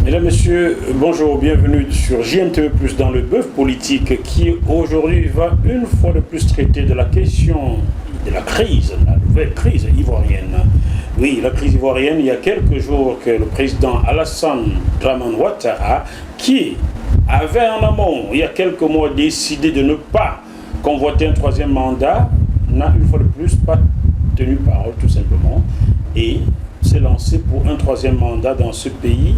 Mesdames, Messieurs, bonjour, bienvenue sur JMTV+, dans le bœuf politique qui aujourd'hui va une fois de plus traiter de la question de la crise, la nouvelle crise ivoirienne. Oui, la crise ivoirienne, il y a quelques jours que le président Alassane Dramane Ouattara, qui avait en amont, il y a quelques mois, décidé de ne pas convoiter un troisième mandat, n'a une fois de plus pas tenu parole tout simplement et s'est lancé pour un troisième mandat dans ce pays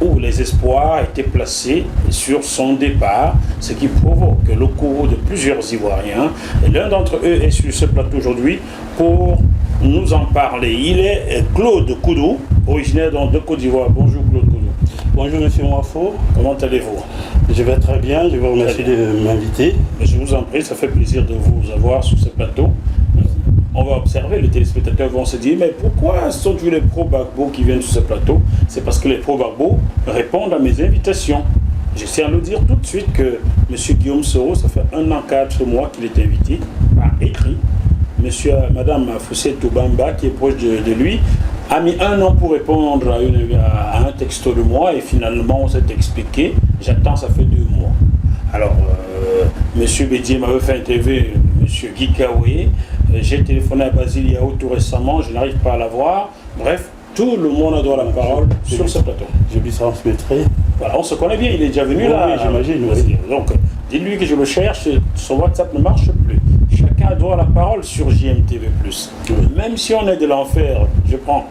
où les espoirs étaient placés sur son départ, ce qui provoque le courroux de plusieurs Ivoiriens. Et l'un d'entre eux est sur ce plateau aujourd'hui pour nous en parler. Il est Claude Koudou, originaire de Côte d'Ivoire. Bonjour Claude Koudou. Bonjour Monsieur Mwafo. Comment allez-vous? Je vais très bien, je vous remercie de m'inviter. Je vous en prie, ça fait plaisir de vous avoir sur ce plateau. On va observer, les téléspectateurs vont se dire, mais pourquoi sont tous les pro-Gbagbo qui viennent sur ce plateau? C'est parce que les pro-Gbagbo répondent à mes invitations. Je tiens à le dire tout de suite que M. Guillaume Soro, ça fait 1 an 4 mois qu'il est invité, par écrit. Madame Fossé Toubamba, qui est proche de lui, a mis 1 an pour répondre à un texto de moi et finalement on s'est expliqué. J'attends, ça fait 2 mois. Alors, M. Bédier m'avait fait interviewer M. Guy Kaoué. J'ai téléphoné à Basile Yao tout récemment, je n'arrive pas à la voir. Bref, tout le monde a droit à la parole sur ce plateau. Je lui transmettrai. Voilà, on se connaît bien, il est déjà venu là. Oui, j'imagine. Oui. Donc, dites-lui que je le cherche, son WhatsApp ne marche plus. Chacun a droit à la parole sur JMTV+. Oui. Même si on est de l'enfer, je prends.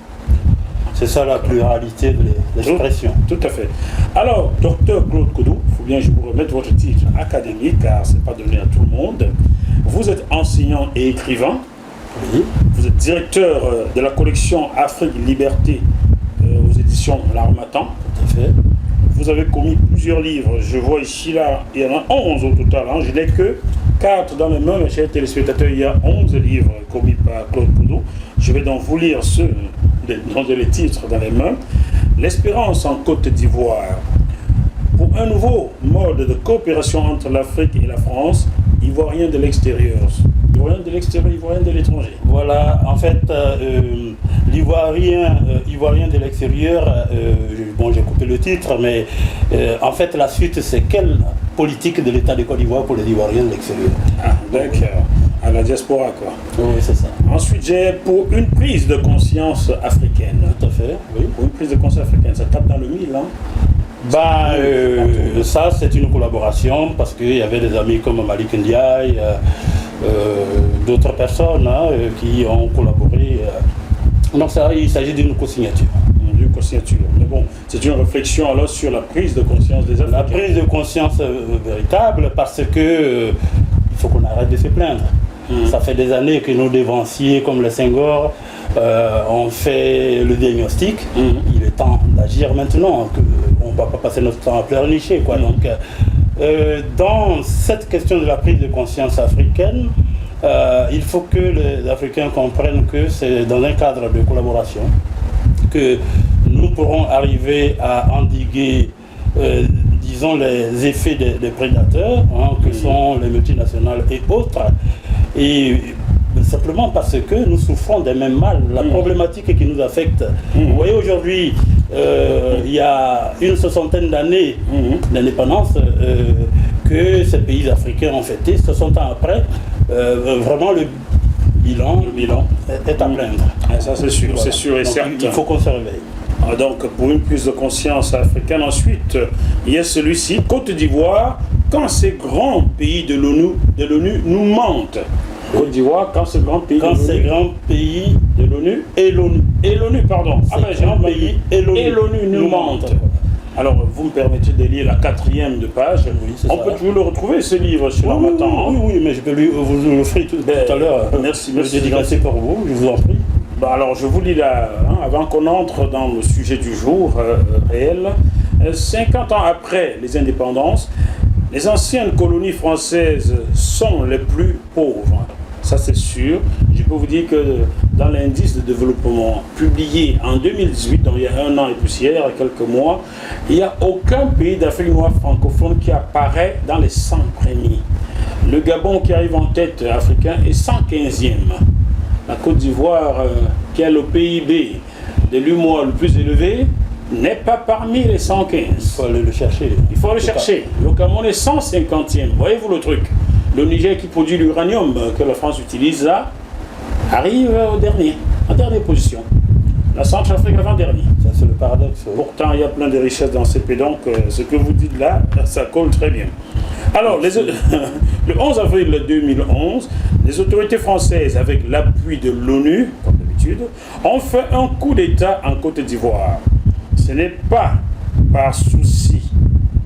C'est ça la pluralité de l'expression. Tout à fait. Alors, docteur Claude Koudou, il faut bien que je vous remette votre titre académique, car ce n'est pas donné à tout le monde. Vous êtes enseignant et écrivain. Oui. Vous êtes directeur de la collection Afrique Liberté aux éditions L'Harmattan. Tout à fait. Vous avez commis plusieurs livres. Je vois ici, là, il y en a 11 au total. Hein. Je n'ai que 4 dans mes mains, mes chers téléspectateurs. Il y a 11 livres commis par Claude Koudou. Je vais donc vous lire ceux dont j'ai les titres dans les mains. L'espérance en Côte d'Ivoire. Pour un nouveau mode de coopération entre l'Afrique et la France, Ivoirien de l'extérieur. Ivoirien de l'extérieur, Ivoirien de l'étranger. Voilà, en fait, l'Ivoirien de l'extérieur, bon, j'ai coupé le titre, mais en fait, la suite, c'est quelle politique de l'État de Côte d'Ivoire pour les Ivoiriens de l'extérieur? Ah, d'accord. À la diaspora, quoi. Oui, c'est ça. Ensuite, j'ai pour une prise de conscience africaine. Tout à fait, oui. Pour une prise de conscience africaine, ça tape dans le mille, hein? Ça, c'est une collaboration parce qu'il y avait des amis comme Malik Ndiaye, d'autres personnes qui ont collaboré. Donc, il s'agit d'une co-signature. D'une co-signature. Mais bon, c'est une réflexion alors sur la prise de conscience des Africains. La prise de conscience véritable parce que il faut qu'on arrête de se plaindre. Ça fait des années que nos dévanciers comme les Senghor ont fait le diagnostic. Il est temps d'agir maintenant. On ne va pas passer notre temps à pleurnicher, quoi. Donc, dans cette question de la prise de conscience africaine, il faut que les Africains comprennent que c'est dans un cadre de collaboration que nous pourrons arriver à endiguer, disons, les effets des prédateurs, que sont les multinationales et autres. Et simplement parce que nous souffrons des mêmes mal, la problématique qui nous affecte. Vous voyez aujourd'hui, il y a une 60aine d'années d'indépendance que ces pays africains ont fêté. 60 ans après, vraiment le bilan est à plaindre. Et ça c'est sûr, voilà. C'est sûr et donc, certain. Il faut qu'on se réveille. Donc pour une prise de conscience africaine, ensuite, il y a celui-ci, Côte d'Ivoire, quand ces grands pays de l'ONU nous mentent. Côte d'Ivoire, quand ces grands pays de l'ONU et l'ONU, pardon, ces grands pays et l'ONU nous mentent. Alors, vous me permettez de lire la 4e de page. Oui, on peut toujours le retrouver, ce livre, sur l'Harmattan. Oui, mais je peux vous l'offrir tout à l'heure. Merci. Dédicacé pour vous, je vous en prie. Alors, je vous lis là, avant qu'on entre dans le sujet du jour réel. 50 ans après les indépendances, les anciennes colonies françaises sont les plus pauvres. Ça, c'est sûr. Je peux vous dire que dans l'indice de développement publié en 2018, donc il y a 1 an et poussière, quelques mois, il n'y a aucun pays d'Afrique noire francophone qui apparaît dans les 100 premiers. Le Gabon, qui arrive en tête africain, est 115e. La Côte d'Ivoire, qui a le PIB de l'UMOA le plus élevé, n'est pas parmi les 115. Il faut aller le chercher. Il faut aller chercher. Le Cameroun est 150e. Voyez-vous le truc? Le Niger qui produit l'uranium que la France utilise là, arrive en dernière position. La Centrafrique avant-dernier. Ça, c'est le paradoxe. Pourtant, il y a plein de richesses dans ces pays. Donc, ce que vous dites là, ça colle très bien. Alors, le 11 avril 2011, les autorités françaises, avec l'appui de l'ONU, comme d'habitude, ont fait un coup d'État en Côte d'Ivoire. Ce n'est pas par souci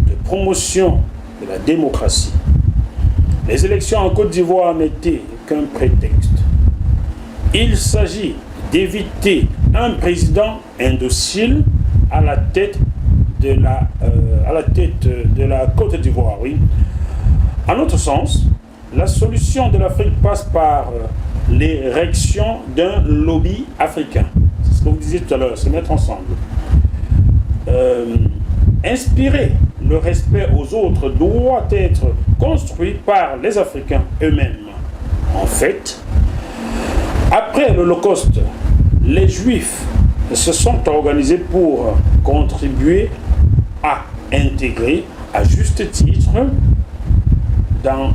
de promotion de la démocratie. Les élections en Côte d'Ivoire n'étaient qu'un prétexte. Il s'agit d'éviter un président indocile à la tête de la Côte d'Ivoire. Oui. En notre sens, la solution de l'Afrique passe par l'érection d'un lobby africain. C'est ce que vous disiez tout à l'heure, se mettre ensemble. Inspirer le respect aux autres doit être construit par les Africains eux-mêmes. En fait, après l'Holocauste, les Juifs se sont organisés pour contribuer à intégrer à juste titre dans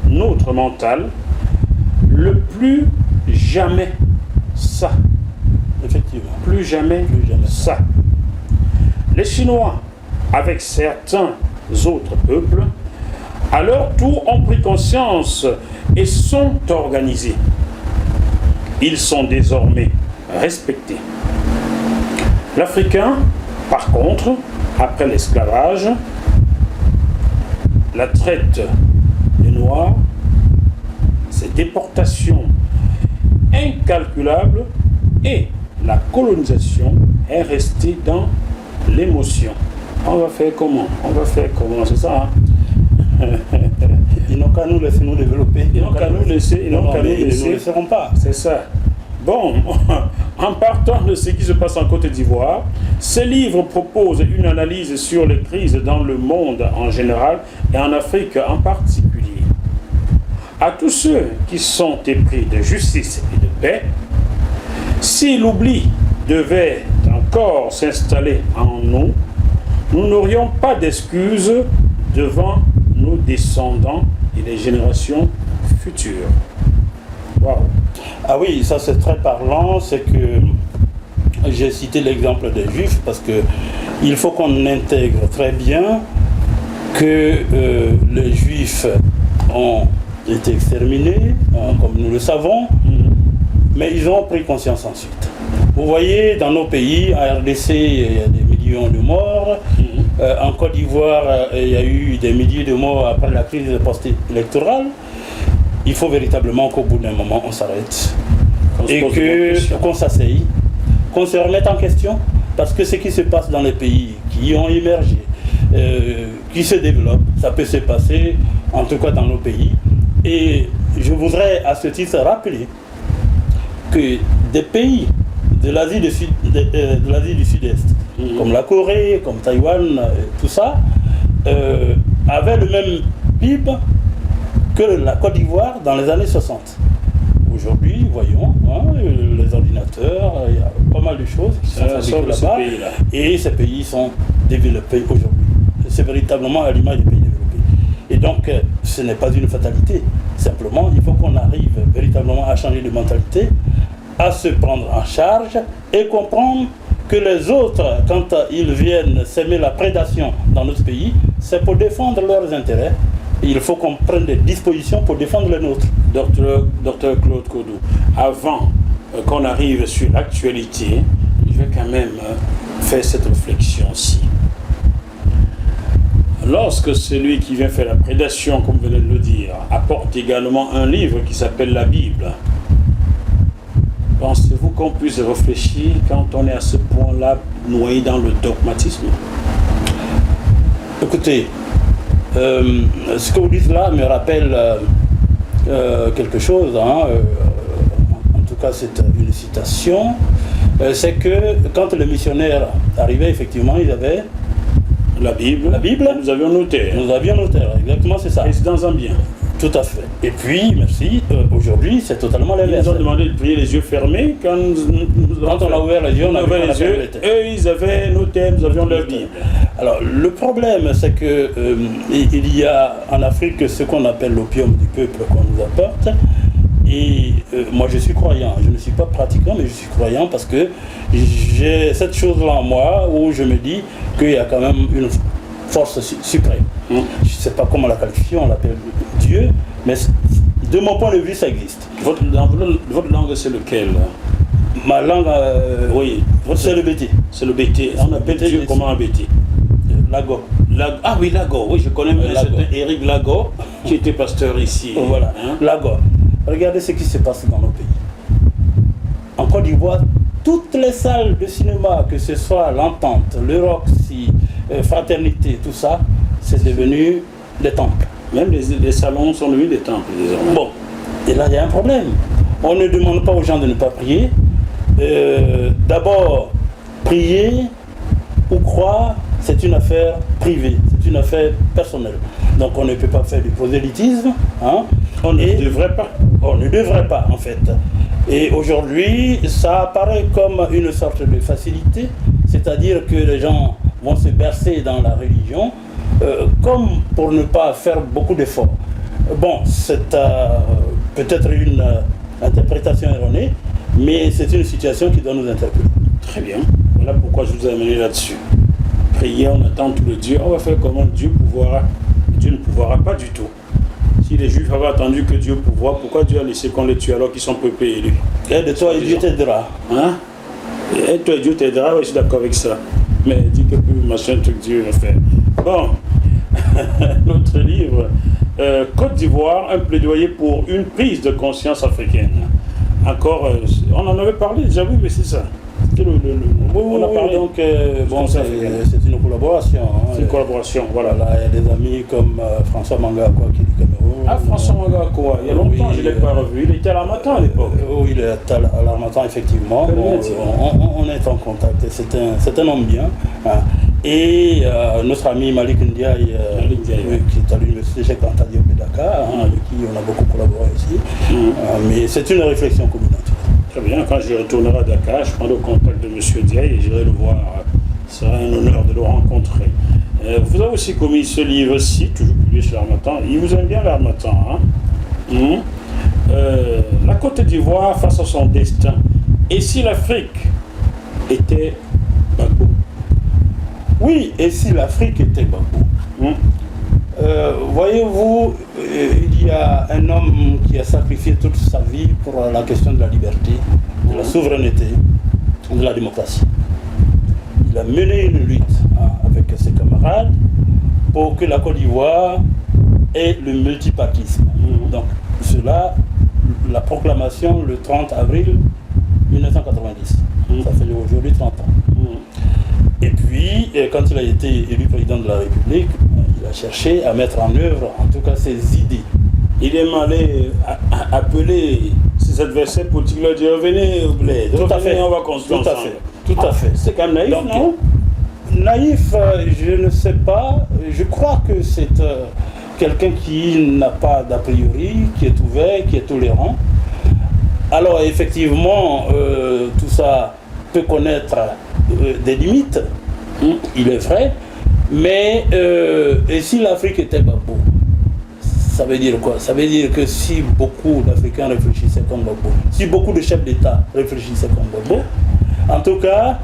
notre mental le plus jamais ça. Effectivement. Plus jamais ça. Les Chinois, avec certains autres peuples, à leur tour ont pris conscience et sont organisés. Ils sont désormais respectés. L'Africain, par contre, après l'esclavage, la traite des Noirs, ces déportations incalculables et la colonisation est restée dans l'émotion. On va faire comment? C'est ça, hein? Ils n'ont qu'à nous laisser nous développer. Ils n'ont qu'à nous laisser. Ils ne le feront pas. C'est ça. Bon, en partant de ce qui se passe en Côte d'Ivoire, ce livre propose une analyse sur les crises dans le monde en général et en Afrique en particulier. À tous ceux qui sont épris de justice et de paix, si l'oubli devait encore s'installer en nous, nous n'aurions pas d'excuses devant nos descendants et les générations futures. Waouh! Ah oui, ça c'est très parlant, c'est que j'ai cité l'exemple des Juifs parce que il faut qu'on intègre très bien que les Juifs ont été exterminés, comme nous le savons, mais ils ont pris conscience ensuite. Vous voyez, dans nos pays, en RDC, il y a des millions de morts. En Côte d'Ivoire, il y a eu des milliers de morts après la crise post-électorale. Il faut véritablement qu'au bout d'un moment, on s'arrête. Et qu'on s'asseye, qu'on se remette en question. Parce que ce qui se passe dans les pays qui ont émergé, qui se développent, ça peut se passer, en tout cas dans nos pays. Et je voudrais à ce titre rappeler que des pays de l'Asie du Sud-Est, comme la Corée, comme Taïwan, tout ça, avaient le même PIB que la Côte d'Ivoire dans les années 60. Aujourd'hui, voyons, les ordinateurs, il y a pas mal de choses qui sont fabriquées là-bas. Et ces pays sont développés aujourd'hui. C'est véritablement à l'image des pays développés. Et donc, ce n'est pas une fatalité. Simplement, il faut qu'on arrive véritablement à changer de mentalité, à se prendre en charge et comprendre que les autres, quand ils viennent s'aimer la prédation dans notre pays, c'est pour défendre leurs intérêts. Et il faut qu'on prenne des dispositions pour défendre les nôtres. Docteur Claude Kodou, avant qu'on arrive sur l'actualité, je vais quand même faire cette réflexion-ci. Lorsque celui qui vient faire la prédation, comme vous venez de le dire, apporte également un livre qui s'appelle la Bible, pensez-vous qu'on puisse réfléchir quand on est à ce point-là noyé dans le dogmatisme? Écoutez, ce que vous dites là me rappelle quelque chose, en tout cas c'est une citation, c'est que quand les missionnaires arrivaient, effectivement, ils avaient la Bible, nous avions noté. Nous avions noté, exactement, c'est ça. Président Zambien. Tout à fait. Et puis, merci, aujourd'hui, c'est totalement Ils l'inverse. nous ont demandé de prier les yeux fermés. Quand on a ouvert les yeux, on a ouvert les yeux. Eux, ils avaient nos thèmes, nous avions leur Bible. Alors, le problème, c'est que il y a en Afrique ce qu'on appelle l'opium du peuple qu'on nous apporte. Et moi, je suis croyant. Je ne suis pas pratiquant, mais je suis croyant parce que j'ai cette chose-là en moi où je me dis qu'il y a quand même une force suprême. Je ne sais pas comment la qualifier, on l'appelle Dieu, mais de mon point de vue, ça existe. Votre langue, c'est lequel? Ma langue, oui, c'est le BT. C'est le BT. On appelle Dieu comment un BT? Lago. Ah oui, Lago. Oui, je connais un certain Éric Lago qui était pasteur ici. Voilà, Lago. Regardez ce qui se passe dans nos pays. En Côte d'Ivoire, toutes les salles de cinéma, que ce soit l'Entente, le Roxy, Fraternité, tout ça, c'est devenu des temples. Même les salons sont devenus des temples désormais. Bon, et là il y a un problème. On ne demande pas aux gens de ne pas prier. D'abord, prier ou croire, c'est une affaire privée, c'est une affaire personnelle. Donc on ne peut pas faire du prosélytisme. On ne devrait pas. On ne devrait pas en fait. Et aujourd'hui, ça apparaît comme une sorte de facilité, c'est-à-dire que les gens vont se bercer dans la religion, comme pour ne pas faire beaucoup d'efforts. Bon, c'est peut-être une interprétation erronée, mais c'est une situation qui doit nous interpeller. Très bien. Voilà pourquoi je vous ai amené là-dessus. Prier, on attend tout le Dieu. On va faire comment Dieu ne pourra pas du tout. Si les Juifs avaient attendu que Dieu pourvoie, pourquoi Dieu a laissé qu'on les tue alors qu'ils sont peuplés élus? Aide-toi et Dieu t'aidera. Aide-toi et Dieu t'aidera, oui, je suis d'accord avec ça. Mais dis que plus machin truc Dieu va faire. Bon, notre livre, Côte d'Ivoire, un plaidoyer pour une prise de conscience africaine. Encore, on en avait parlé déjà, oui, mais c'est ça. On a parlé, donc bon, c'est une collaboration. C'est une collaboration, voilà. Il y a des amis comme François Mangakwa qui est du Cameroun. Ah, François Mangakwa, il y a longtemps, je ne l'ai pas revu. Il était à l'Harmattan à l'époque. Oui, il est à l'Harmattan, effectivement. Bon, on est en contact, c'est un homme bien. Et notre ami Malik Ndiaye, qui est à l'université Cheikh Anta Diop de Dakar, avec qui on a beaucoup collaboré ici. Mais c'est une réflexion communautaire. Très bien, quand je retournerai à Dakar, je prendrai le contact de M. Diaye et j'irai le voir. Ce sera un honneur de le rencontrer. Vous avez aussi commis ce livre-ci, toujours publié sur l'Harmattan. Il vous aime bien l'Harmattan. La Côte d'Ivoire face à son destin. Et si l'Afrique était Gbagbo? Oui, et si l'Afrique était Gbagbo? Voyez-vous, il y a un homme qui a sacrifié toute sa vie pour la question de la liberté, de la souveraineté, de la démocratie. Il a mené une lutte avec ses camarades pour que la Côte d'Ivoire ait le multipartisme. Donc, cela, la proclamation le 30 avril 1990. Ça fait aujourd'hui 30 ans. Et puis, quand il a été élu président de la République, il a cherché à mettre en œuvre, en tout cas, ses idées. Il est allé appeler ses adversaires politiques, leur dire venez au bled, tout à fait, on va construire ensemble. Tout à fait. C'est quand même naïf, donc, non? Naïf, je ne sais pas. Je crois que c'est quelqu'un qui n'a pas d'a priori, qui est ouvert, qui est tolérant. Alors effectivement, tout ça peut connaître des limites, il est vrai, mais et si l'Afrique était Gbagbo, ça veut dire quoi? Ça veut dire que si beaucoup d'Africains réfléchissaient comme Gbagbo, si beaucoup de chefs d'État réfléchissaient comme Gbagbo, en tout cas,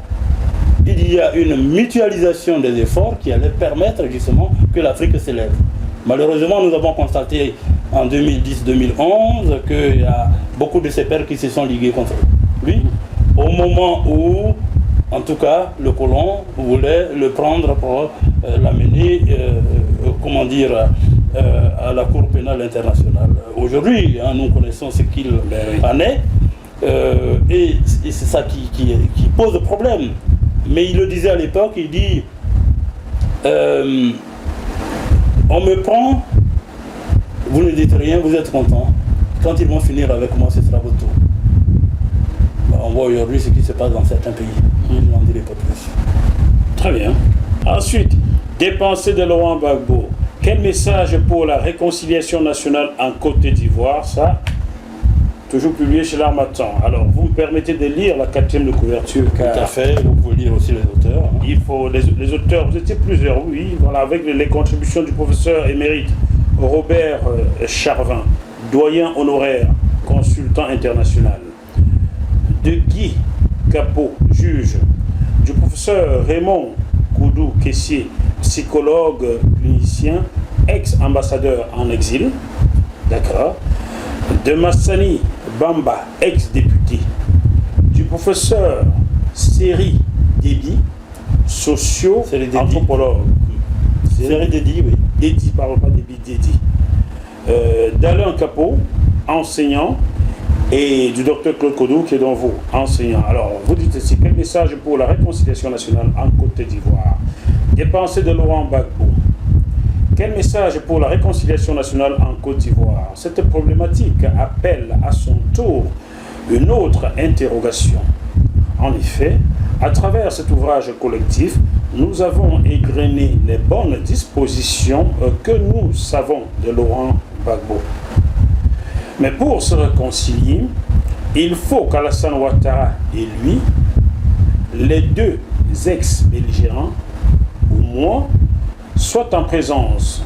il y a une mutualisation des efforts qui allait permettre justement que l'Afrique s'élève. Malheureusement, nous avons constaté en 2010-2011 qu'il y a beaucoup de ses pairs qui se sont ligués contre lui, au moment où, en tout cas, le colon voulait le prendre pour l'amener, à la Cour pénale internationale. Aujourd'hui, nous connaissons ce qu'il en est, et c'est ça qui pose problème. Mais il le disait à l'époque, il dit on me prend, vous ne dites rien, vous êtes content. Quand ils vont finir avec moi, ce sera votre tour. On voit aujourd'hui ce qui se passe dans certains pays. Je n'en dirai pas plus. Très bien. Ensuite, des pensées de Laurent Gbagbo. Quel message pour la réconciliation nationale en Côte d'Ivoire? Ça, toujours publié chez l'Harmattan. Alors, vous me permettez de lire la 4e de couverture, car Tout à fait, vous pouvez lire aussi les auteurs. il faut les auteurs, vous étiez plusieurs, oui, voilà, avec les contributions du professeur émérite Robert Charvin, doyen honoraire, consultant international, de Guy Capot, juge, du professeur Raymond Koudou Kessier, psychologue clinicien, ex-ambassadeur en exil, d'accord, de Massani Bamba, ex-député, du professeur Seri Déby, socio-anthropologue. Seri Déby, oui. Déby, pardon, pas Déby, Déby. D'Alain Capot, enseignant, et du docteur Claude Kodou, qui est dans vous, enseignant. Alors, vous dites ici, quel message pour la réconciliation nationale en Côte d'Ivoire? Des pensées de Laurent Gbagbo. Quel message pour la réconciliation nationale en Côte d'Ivoire? Cette problématique appelle à son tour une autre interrogation. En effet, à travers cet ouvrage collectif, nous avons égrené les bonnes dispositions que nous savons de Laurent Gbagbo. Mais pour se réconcilier, il faut qu'Alassane Ouattara et lui, les deux ex-belligérants, ou moins, soient en présence.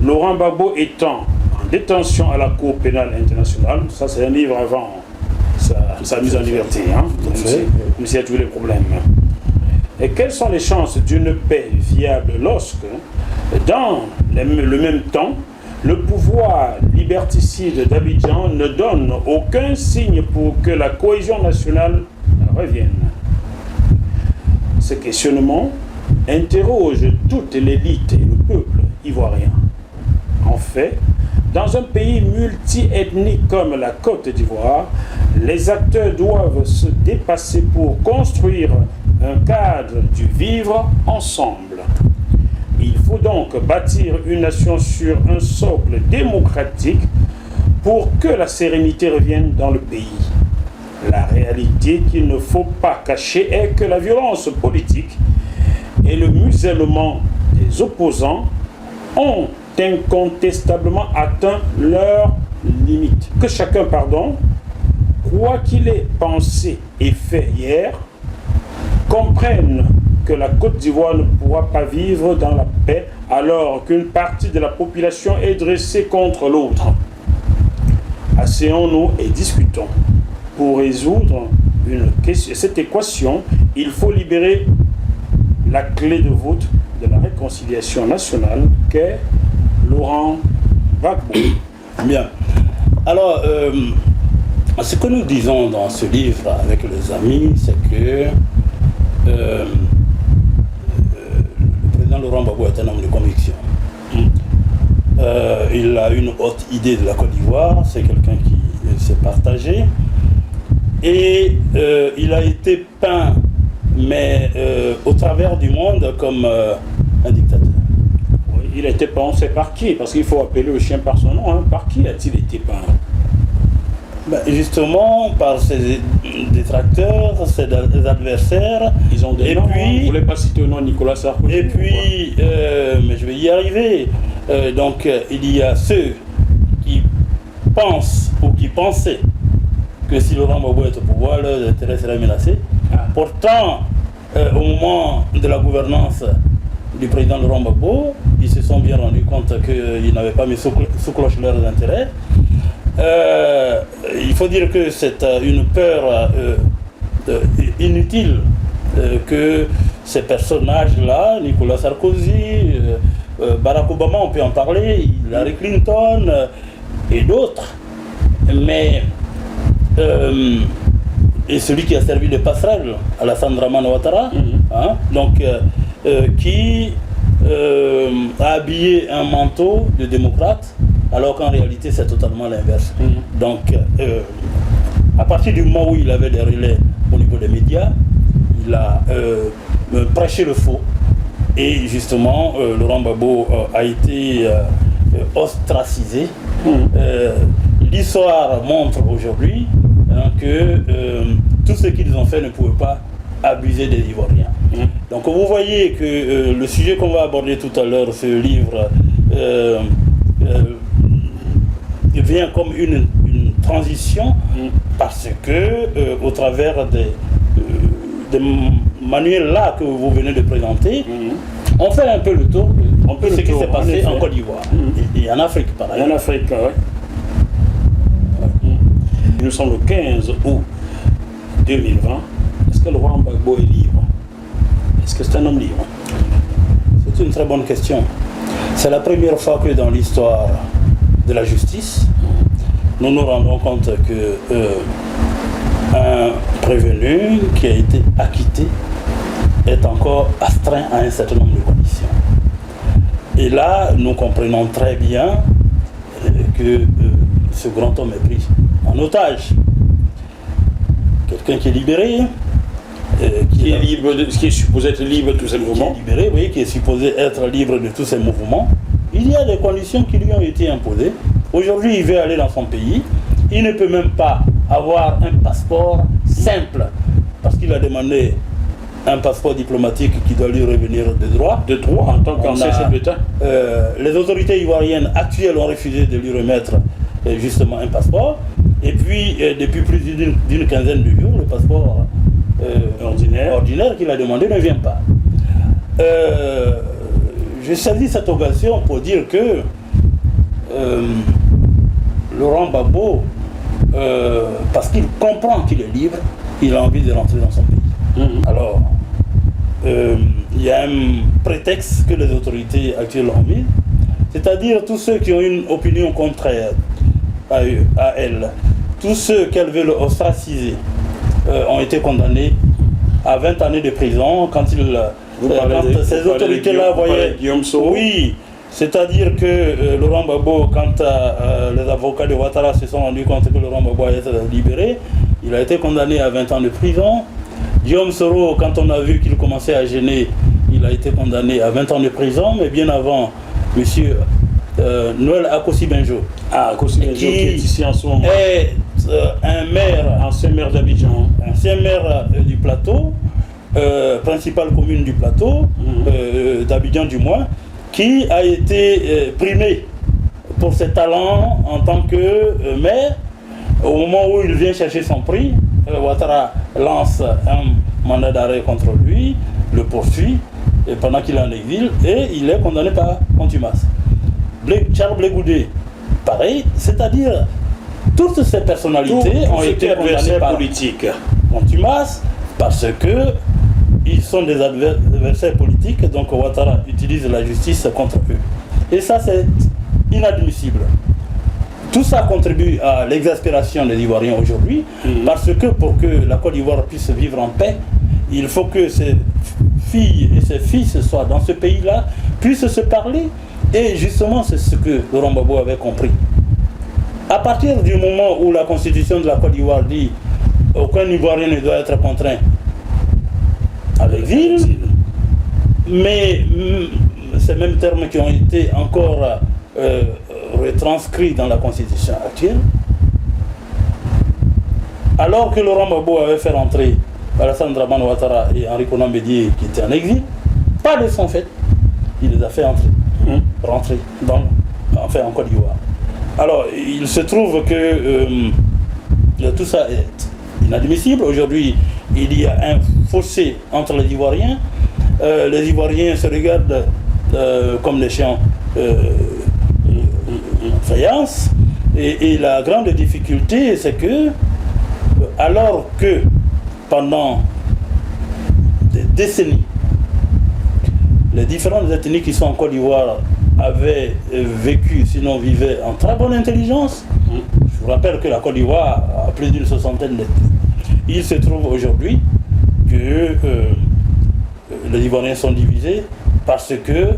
Laurent Gbagbo étant en détention à la Cour pénale internationale, ça c'est un livre avant sa mise en liberté, hein, comme s'il y a tous les problèmes. Et quelles sont les chances d'une paix viable lorsque, dans le même temps, le pouvoir liberticide d'Abidjan ne donne aucun signe pour que la cohésion nationale revienne? Ce questionnement interroge toute l'élite et le peuple ivoirien. En fait, dans un pays multi-ethnique comme la Côte d'Ivoire, les acteurs doivent se dépasser pour construire un cadre du vivre ensemble. Il faut donc bâtir une nation sur un socle démocratique pour que la sérénité revienne dans le pays. La réalité qu'il ne faut pas cacher est que la violence politique et le musellement des opposants ont incontestablement atteint leurs limites. Que chacun, quoi qu'il ait pensé et fait hier, comprenne que la Côte d'Ivoire ne pourra pas vivre dans la paix alors qu'une partie de la population est dressée contre l'autre. Asseyons-nous et discutons. Pour résoudre cette équation, il faut libérer la clé de voûte de la réconciliation nationale qu'est Laurent Gbagbo. Bien. Alors, ce que nous disons dans ce livre avec les amis, c'est que le président Laurent Gbagbo est un homme de conviction. Il a une haute idée de la Côte d'Ivoire, c'est quelqu'un qui s'est partagé. Et il a été peint, mais au travers du monde, comme un dictateur. Oui, il a été peint, on sait par qui, parce qu'il faut appeler le chien par son nom. Hein. Par qui a-t-il été peint? Justement, par ses détracteurs, ses adversaires. Ils ont des noms, puis, vous ne voulez pas citer le nom Nicolas Sarkozy? Et puis, mais je vais y arriver. Donc, il y a ceux qui pensent ou qui pensaient que si Laurent Gbagbo est au pouvoir, leur intérêt serait menacé. Pourtant, au moment de la gouvernance du président Laurent Gbagbo, ils se sont bien rendus compte qu'ils n'avaient pas mis sous cloche leurs intérêts. Il faut dire que c'est une peur inutile que ces personnages-là, Nicolas Sarkozy, Barack Obama, on peut en parler, Hillary Clinton et d'autres, mais et celui qui a servi de passerelle, Alassane Ouattara, hein, donc qui a habillé un manteau de démocrate, alors qu'en réalité c'est totalement l'inverse. Donc à partir du moment où il avait des relais au niveau des médias, il a prêché le faux, et justement Laurent Gbagbo a été ostracisé. L'histoire montre aujourd'hui que tout ce qu'ils ont fait ne pouvait pas abuser des Ivoiriens. Donc vous voyez que le sujet qu'on va aborder tout à l'heure, ce livre vient comme une transition parce que au travers des manuels là que vous venez de présenter, on fait un peu le tour de ce qui s'est passé en Côte d'Ivoire et en Afrique par ailleurs. En Afrique, oui. Nous sommes le 15 août 2020. Est-ce que Laurent Gbagbo est libre? Est-ce que c'est un homme libre? C'est une très bonne question. C'est la première fois que dans l'histoire de la justice, nous nous rendons compte que un prévenu qui a été acquitté est encore astreint à un certain nombre de conditions. Et là, nous comprenons très bien que ce grand homme est pris en otage. Quelqu'un qui est libéré, qui est supposé être libre de tous ses mouvements. Qui est libéré, oui, qui est supposé être libre de tous ses mouvements. Il y a des conditions qui lui ont été imposées. Aujourd'hui, il veut aller dans son pays. Il ne peut même pas avoir un passeport simple parce qu'il a demandé un passeport diplomatique qui doit lui revenir de droit. De droit en tant qu'ancien chef d'État. Les autorités ivoiriennes actuelles ont refusé de lui remettre justement un passeport. Et puis, depuis plus d'une quinzaine de jours, le passeport ordinaire qu'il a demandé ne vient pas. Je saisis cette occasion pour dire que Laurent Gbagbo, parce qu'il comprend qu'il est libre, il a envie de rentrer dans son pays. Alors, il y a un prétexte que les autorités actuelles ont mis, c'est-à-dire tous ceux qui ont une opinion contraire à elle, tous ceux qu'elle veut ostraciser, ont été condamnés à 20 années de prison quand ces autorités-là voyaient... Guillaume Soro. Oui, c'est-à-dire que Laurent Gbagbo, quand les avocats de Ouattara se sont rendus compte que Laurent Gbagbo allait être libéré, il a été condamné à 20 ans de prison. Guillaume Soro, quand on a vu qu'il commençait à gêner, il a été condamné à 20 ans de prison, mais bien avant, monsieur Noël Akossi Benjo, qui est ici en ce moment, est un maire, ancien maire d'Abidjan, ancien maire du plateau, principale commune du plateau, d'Abidjan du moins, qui a été primé pour ses talents en tant que maire. Au moment où il vient chercher son prix, Ouattara lance un mandat d'arrêt contre lui, le poursuit pendant qu'il est en exil et il est condamné par contumace. Charles Blé Goudé, pareil, c'est-à-dire toutes ces personnalités ont été condamnées par contumace parce que ils sont des adversaires politiques, donc Ouattara utilise la justice contre eux. Et ça, c'est inadmissible. Tout ça contribue à l'exaspération des Ivoiriens aujourd'hui, parce que pour que la Côte d'Ivoire puisse vivre en paix, il faut que ses filles et ses fils soient dans ce pays-là, puissent se parler, et justement, c'est ce que Laurent Gbagbo avait compris. À partir du moment où la constitution de la Côte d'Ivoire dit aucun Ivoirien ne doit être contraint à l'exil, mais ces mêmes termes qui ont été encore retranscrits dans la constitution actuelle, alors que Laurent Gbagbo avait fait rentrer Alassane Dramane Ouattara et Henri Konan Bédié qui étaient en exil, pas de son fait, il les a fait rentrer en Côte d'Ivoire. Alors, il se trouve que tout ça est inadmissible. Aujourd'hui, il y a un fossé entre les Ivoiriens. Les Ivoiriens se regardent comme des chiens en faïence. Et la grande difficulté, c'est que, alors que pendant des décennies, les différentes ethnies qui sont en Côte d'Ivoire avaient vécu, sinon vivaient en très bonne intelligence. Je vous rappelle que la Côte d'Ivoire a plus d'une soixantaine d'ethnies. Il se trouve aujourd'hui que les Ivoiriens sont divisés parce que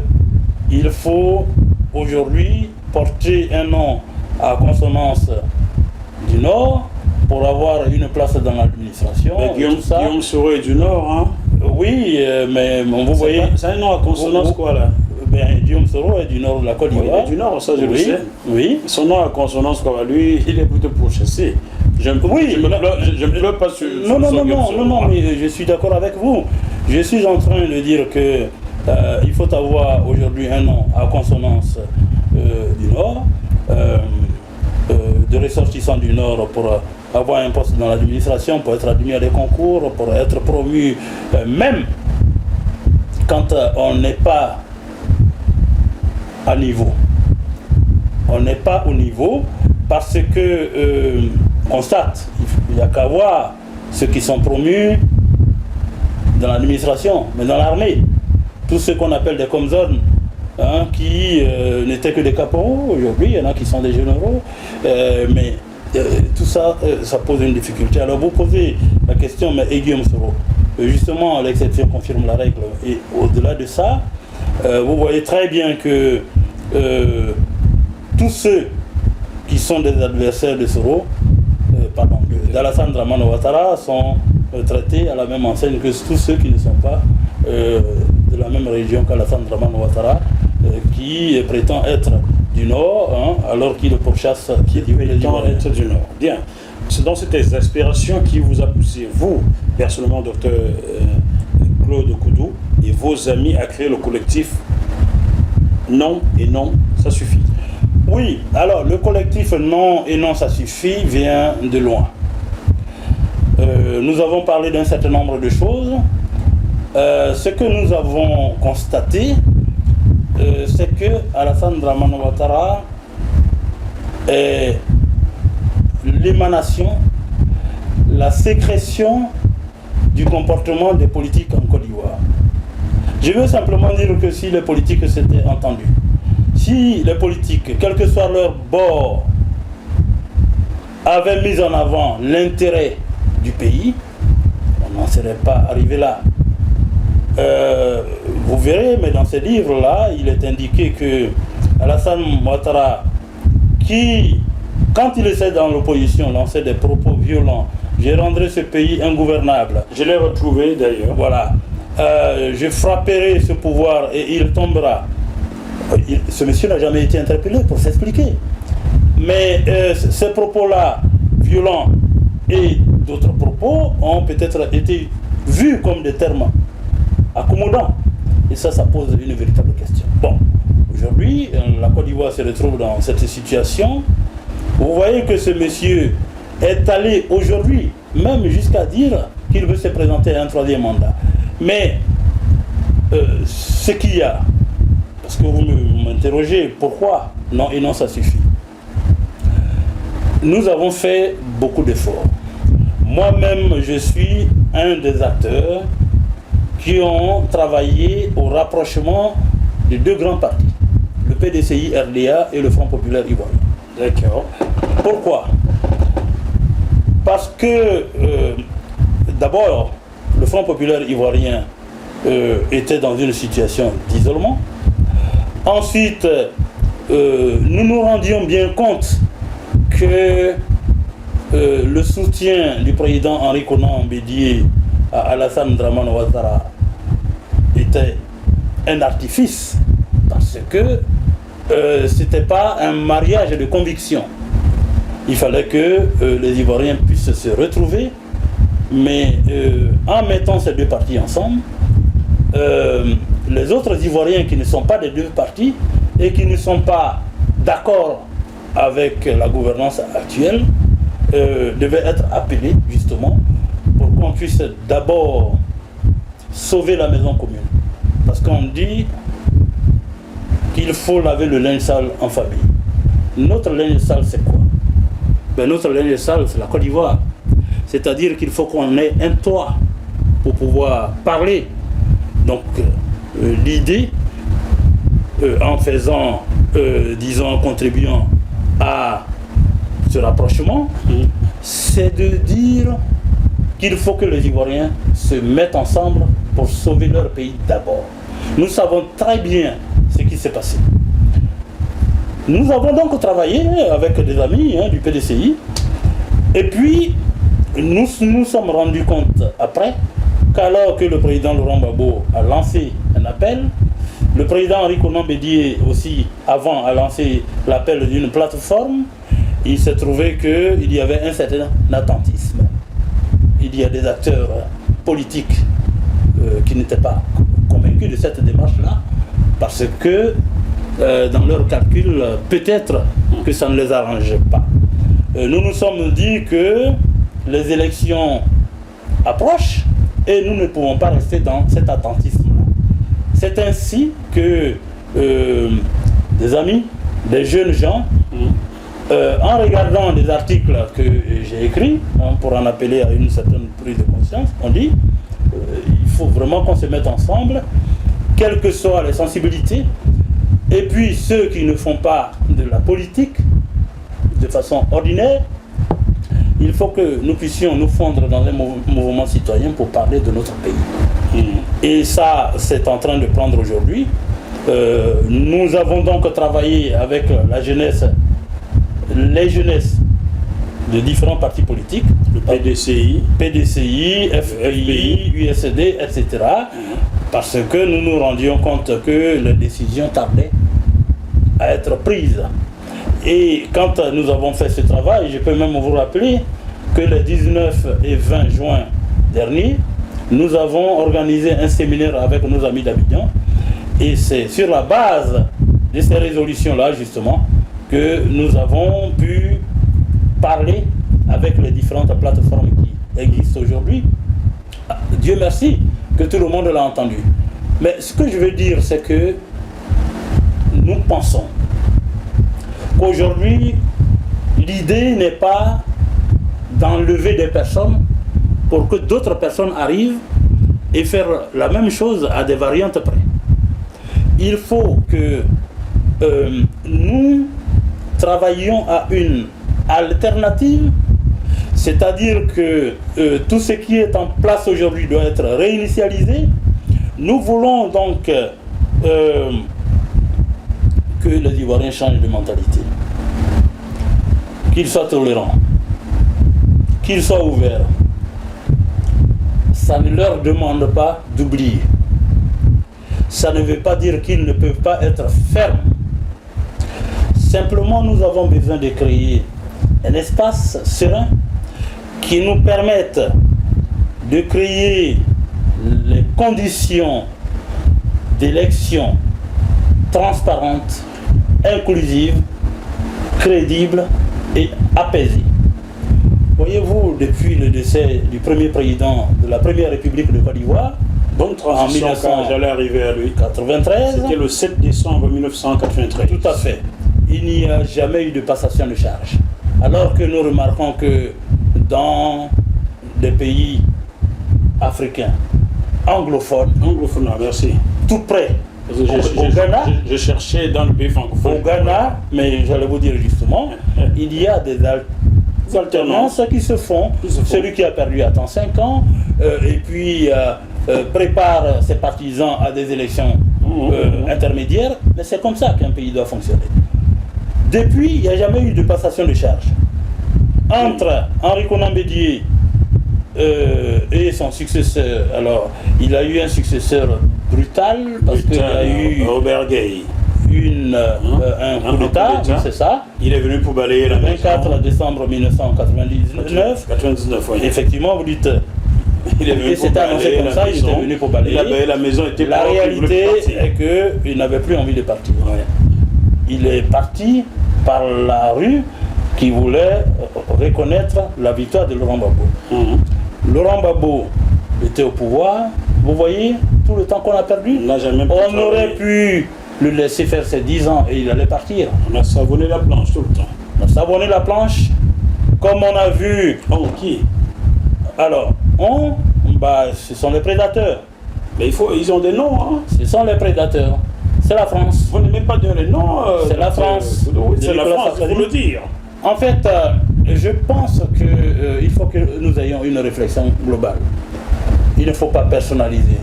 il faut aujourd'hui porter un nom à consonance du Nord pour avoir une place dans l'administration. Guillaume Soro est du Nord, hein? Oui, mais vous voyez... C'est un nom à consonance quoi là? Guillaume Soro est du Nord de la Côte d'Ivoire. Il est du Nord, ça je le sais. Oui. Son nom à consonance quoi, lui, il est plutôt pourchassé. Je ne pleure pas sur non, mais je suis d'accord avec vous. Je suis en train de dire que Il faut avoir aujourd'hui un nom à consonance du Nord, de ressortissants du Nord pour avoir un poste dans l'administration, pour être admis à des concours, pour être promu, même quand on n'est pas à niveau. On n'est pas au niveau parce que constate, il n'y a qu'à voir ceux qui sont promus dans l'administration, mais dans l'armée, tous ceux qu'on appelle des comzones, qui n'étaient que des caporaux, aujourd'hui il y en a qui sont des généraux, mais tout ça, ça pose une difficulté. Alors vous posez la question, mais Guillaume Soro, justement l'exception confirme la règle, et au-delà de ça, vous voyez très bien que tous ceux qui sont des adversaires de Soro, d'Alassane Dramane Ouattara, sont traités à la même enseigne que tous ceux qui ne sont pas de la même région qu'Alassane Dramane Ouattara, qui prétend être du Nord, alors qu'il pourchasse qui prétend être du Nord. Bien. C'est dans cette exaspération qui vous a poussé, vous, personnellement, docteur Claude Koudou, et vos amis à créer le collectif Non et Non, ça suffit. Oui, alors le collectif Non et Non, ça suffit vient de loin. Nous avons parlé d'un certain nombre de choses. Ce que nous avons constaté, c'est que Alassane Dramane Ouattara est l'émanation, la sécrétion du comportement des politiques en Côte d'Ivoire. Je veux simplement dire que si les politiques s'étaient entendus, si les politiques, quel que soit leur bord, avaient mis en avant l'intérêt du pays, on n'en serait pas arrivé là. Vous verrez, mais dans ce livre-là, il est indiqué que Alassane Ouattara, qui, quand il essaie dans l'opposition, lançait des propos violents, je rendrai ce pays ingouvernable. Je l'ai retrouvé d'ailleurs. Voilà. Je frapperai ce pouvoir et il tombera. Ce monsieur n'a jamais été interpellé pour s'expliquer. Mais ces propos-là, violents, et d'autres propos ont peut-être été vus comme des termes accommodants. Et ça pose une véritable question. Bon, aujourd'hui, la Côte d'Ivoire se retrouve dans cette situation. Vous voyez que ce monsieur est allé aujourd'hui, même jusqu'à dire qu'il veut se présenter à un troisième mandat. Mais ce qu'il y a, parce que vous m'interrogez, pourquoi non et non, ça suffit. Nous avons fait beaucoup d'efforts. Moi-même, je suis un des acteurs qui ont travaillé au rapprochement de deux grands partis, le PDCI RDA et le Front Populaire Ivoirien. D'accord. Pourquoi? Parce que, d'abord, le Front Populaire Ivoirien était dans une situation d'isolement. Ensuite, nous nous rendions bien compte que le soutien du président Henri Konan Bédié à Alassane Dramane Ouattara était un artifice, parce que ce n'était pas un mariage de conviction. Il fallait que les Ivoiriens puissent se retrouver, mais en mettant ces deux partis ensemble, les autres Ivoiriens qui ne sont pas des deux partis et qui ne sont pas d'accord avec la gouvernance actuelle devaient être appelés justement pour qu'on puisse d'abord sauver la maison commune. Parce qu'on dit qu'il faut laver le linge sale en famille. Notre linge sale, c'est quoi? Notre linge sale, c'est la Côte d'Ivoire. C'est-à-dire qu'il faut qu'on ait un toit pour pouvoir parler. Donc, l'idée, en faisant, disons, en contribuant à ce rapprochement, c'est de dire qu'il faut que les Ivoiriens se mettent ensemble pour sauver leur pays d'abord. Nous savons très bien ce qui s'est passé. Nous avons donc travaillé avec des amis du PDCI, et puis nous nous sommes rendus compte après qu'alors que le président Laurent Gbagbo a lancé un appel, le président Henri Konan Bédié aussi avant a lancé l'appel d'une plateforme, il s'est trouvé qu'il y avait un certain attentisme. Il y a des acteurs politiques qui n'étaient pas convaincus de cette démarche-là, parce que dans leur calcul, peut-être que ça ne les arrange pas. Nous nous sommes dit que les élections approchent et nous ne pouvons pas rester dans cet attentisme-là. C'est ainsi que des amis, des jeunes gens, en regardant des articles que j'ai écrits, pour en appeler à une certaine prise de conscience, on dit il faut vraiment qu'on se mette ensemble, quelles que soient les sensibilités, et puis ceux qui ne font pas de la politique de façon ordinaire, il faut que nous puissions nous fondre dans un mouvement citoyen pour parler de notre pays. Et ça, c'est en train de prendre aujourd'hui. Nous avons donc travaillé avec la jeunesse, les jeunesses de différents partis politiques, le PDCI, FPI, USD, etc. Parce que nous nous rendions compte que les décisions tardaient à être prises. Et quand nous avons fait ce travail, je peux même vous rappeler que le 19 et 20 juin dernier, nous avons organisé un séminaire avec nos amis d'Abidjan. Et c'est sur la base de ces résolutions-là, justement, que nous avons pu parler avec les différentes plateformes qui existent aujourd'hui. Dieu merci que tout le monde l'a entendu. Mais ce que je veux dire, c'est que nous pensons qu'aujourd'hui, l'idée n'est pas d'enlever des personnes pour que d'autres personnes arrivent et faire la même chose à des variantes près. Il faut que nous travaillions à une alternative, c'est-à-dire que tout ce qui est en place aujourd'hui doit être réinitialisé. Nous voulons donc que les Ivoiriens changent de mentalité, qu'ils soient tolérants, qu'ils soient ouverts. Ça ne leur demande pas d'oublier. Ça ne veut pas dire qu'ils ne peuvent pas être fermes. Simplement, nous avons besoin de créer un espace serein qui nous permette de créer les conditions d'élections transparentes, inclusives, crédibles et apaisées. Voyez-vous, depuis le décès du premier président de la première République de Côte d'Ivoire, bonne transition quand j'allais arriver à lui. 93. C'était le 7 décembre 1993. Tout à fait. Il n'y a jamais eu de passation de charge. Alors que nous remarquons que dans des pays africains, anglophones, merci. tout près, au Ghana, je cherchais dans le pays francophone. Au Ghana, mais j'allais vous dire justement, il y a des alternances qui se font. Celui qui a perdu attend 5 ans, et puis prépare ses partisans à des élections intermédiaires, mais c'est comme ça qu'un pays doit fonctionner. Depuis, il n'y a jamais eu de passation de charge. Entre Henri Konan Bédié et son successeur, alors il a eu un successeur brutal, parce qu'il y a eu Robert Gueye. Un coup d'État, c'est ça. Il est venu pour balayer la 24 décembre 1999. 99, oui. Effectivement, vous dites... Il est venu c'était annoncé comme ça, il était venu pour balayer. La maison était la réalité est qu'il n'avait plus envie de partir. Ouais. Il est parti par la rue qui voulait reconnaître la victoire de Laurent Gbagbo. Laurent Gbagbo était au pouvoir. Vous voyez tout le temps qu'on a perdu. On aurait pu le laisser faire ses 10 ans et il allait partir. On a savonné la planche tout le temps. On a savonné la planche, comme on a vu. Qui? Alors, ce sont les prédateurs. Mais ils ont des noms. Hein. Ce sont les prédateurs. C'est la France. Vous n'aimez pas dire les noms. C'est la France. C'est la France, il faut le dire. En fait, je pense qu'il faut que nous ayons une réflexion globale. Il ne faut pas personnaliser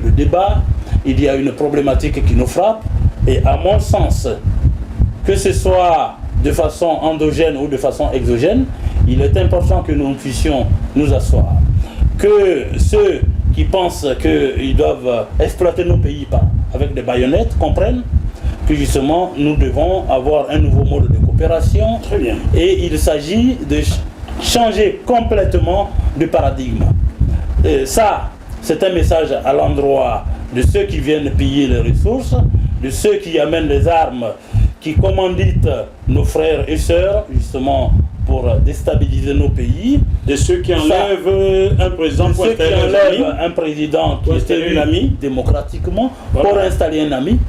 le débat. Il y a une problématique qui nous frappe. Et à mon sens, que ce soit de façon endogène ou de façon exogène, il est important que nous puissions nous asseoir. Que ceux qui pensent qu'ils doivent exploiter nos pays avec des baïonnettes comprennent que justement nous devons avoir un nouveau mode de coopération. Très bien. Et il s'agit de changer complètement de paradigme. Et ça, c'est un message à l'endroit de ceux qui viennent piller les ressources, de ceux qui amènent les armes, qui commanditent nos frères et sœurs, justement, pour déstabiliser nos pays. De ceux qui enlèvent un président pour installer un président qui est élu démocratiquement pour installer un ami.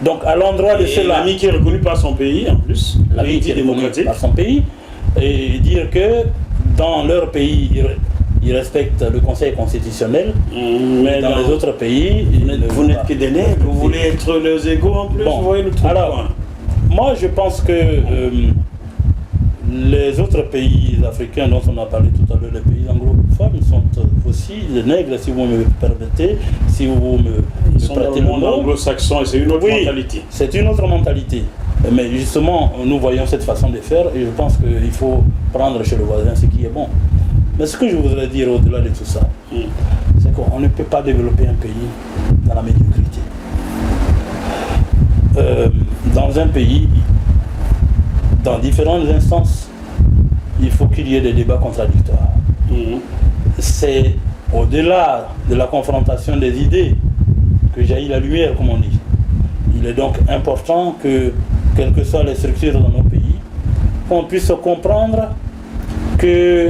Donc à l'endroit de cela, l'ami qui est reconnu par son pays en plus, l'ami qui est démocratique par son pays, et dire que dans leur pays ils respectent le Conseil constitutionnel, mais dans les autres pays vous n'êtes que des nègres, vous voulez être les égaux en plus. Bon, vous voyez le truc. Alors, moi je pense que les autres pays africains dont on a parlé tout à l'heure, les pays anglophones, sont aussi des nègres, si vous me permettez, si vous me prêtez le monde anglo-saxon, et c'est une autre mentalité. C'est une autre mentalité. Mais justement, nous voyons cette façon de faire et je pense qu'il faut prendre chez le voisin ce qui est bon. Mais ce que je voudrais dire au-delà de tout ça, c'est qu'on ne peut pas développer un pays dans la médiocrité. Dans un pays, dans différentes instances, il faut qu'il y ait des débats contradictoires. C'est au-delà de la confrontation des idées que jaillit la lumière, comme on dit. Il est donc important que, quelles que soient les structures dans nos pays, qu'on puisse comprendre que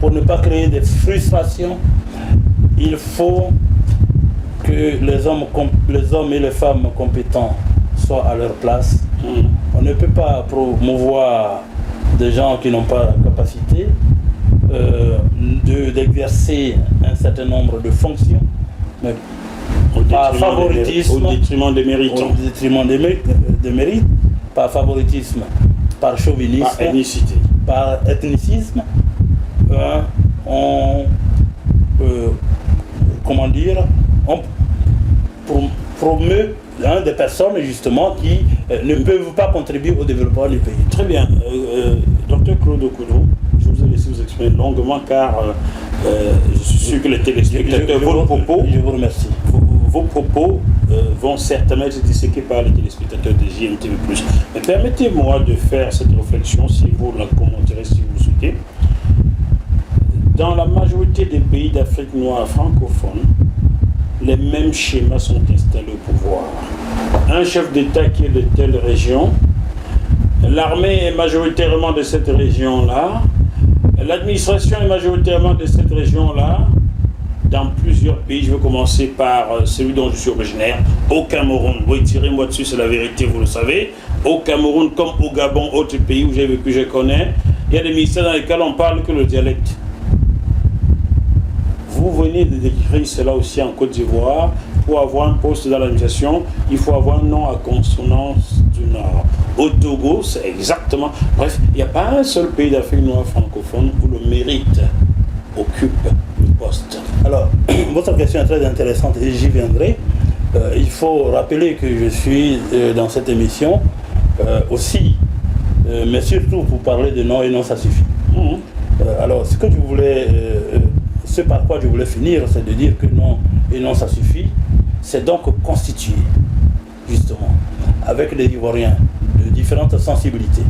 pour ne pas créer des frustrations, il faut que les hommes et les femmes compétents soient à leur place. On ne peut pas promouvoir des gens qui n'ont pas la capacité d'exercer un certain nombre de fonctions, mais par favoritisme, au détriment des méritants. Au détriment des mérites, par favoritisme, par chauvinisme, par ethnicité. Par ethnicisme, on promeut des personnes justement qui ne peuvent pas contribuer au développement du pays. Très bien. Docteur Claude Okuno, je vous ai laissé vous exprimer longuement car je suis sûr que les téléspectateurs, je vous remercie. Vos propos vont certainement être disséqués par les téléspectateurs de JMTV+. Mais permettez-moi de faire cette réflexion, si vous la commenterez, si vous le souhaitez. Dans la majorité des pays d'Afrique noire francophone, les mêmes schémas sont installés au pouvoir. Un chef d'État qui est de telle région, l'armée est majoritairement de cette région-là, l'administration est majoritairement de cette région-là. Dans plusieurs pays, je vais commencer par celui dont je suis originaire, au Cameroun. Oui, tirez-moi dessus, c'est la vérité, vous le savez. Au Cameroun, comme au Gabon, autre pays où j'ai vécu, je connais, il y a des ministères dans lesquels on parle que le dialecte. Vous venez de décrire cela aussi en Côte d'Ivoire. Pour avoir un poste dans l'administration, il faut avoir un nom à consonance du Nord. Au Togo, c'est exactement... Bref, il n'y a pas un seul pays d'Afrique noire francophone où le mérite occupe le poste. Alors, votre question est très intéressante et j'y viendrai. Il faut rappeler que je suis dans cette émission aussi, mais surtout pour parler de non et non, ça suffit. Alors, ce par quoi je voulais finir, c'est de dire que non et non, ça suffit. C'est donc constitué, justement, avec des Ivoiriens de différentes sensibilités.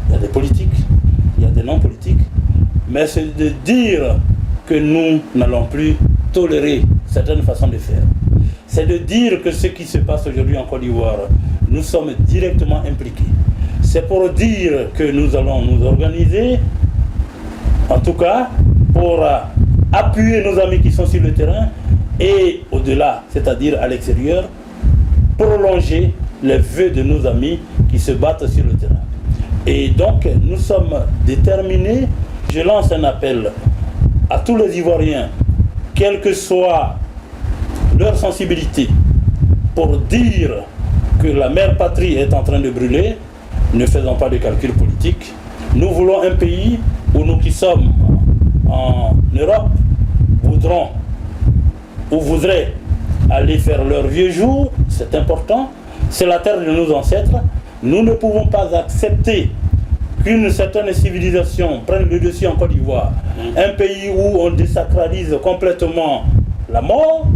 Il y a des politiques, il y a des non-politiques, mais c'est de dire que nous n'allons plus tolérer certaines façons de faire. C'est de dire que ce qui se passe aujourd'hui en Côte d'Ivoire, nous sommes directement impliqués. C'est pour dire que nous allons nous organiser, en tout cas, pour appuyer nos amis qui sont sur le terrain et au-delà, c'est-à-dire à l'extérieur, prolonger les vœux de nos amis qui se battent sur le terrain. Et donc, nous sommes déterminés. Je lance un appel à tous les Ivoiriens, quelle que soit leur sensibilité, pour dire que la mère patrie est en train de brûler. Ne faisons pas de calcul politique. Nous voulons un pays où nous qui sommes en Europe voudront ou voudraient aller faire leur vieux jour. C'est important. C'est la terre de nos ancêtres. Nous ne pouvons pas accepter qu'une certaine civilisation prenne le dessus en Côte d'Ivoire. Un pays où on désacralise complètement la mort,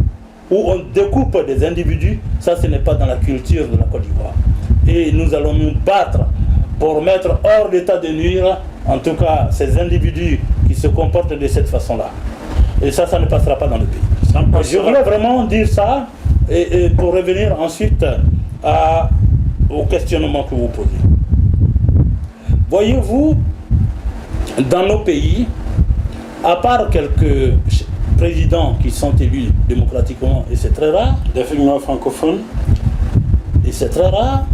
où on découpe des individus, ça ce n'est pas dans la culture de la Côte d'Ivoire. Et nous allons nous battre pour mettre hors d'état de nuire, en tout cas, ces individus qui se comportent de cette façon-là. Et ça ne passera pas dans le pays. Je voulais vraiment dire ça et pour revenir ensuite au questionnement que vous posez. Voyez-vous, dans nos pays, à part quelques présidents qui sont élus démocratiquement, et c'est très rare. D'Afrique noire francophone. Et c'est très rare.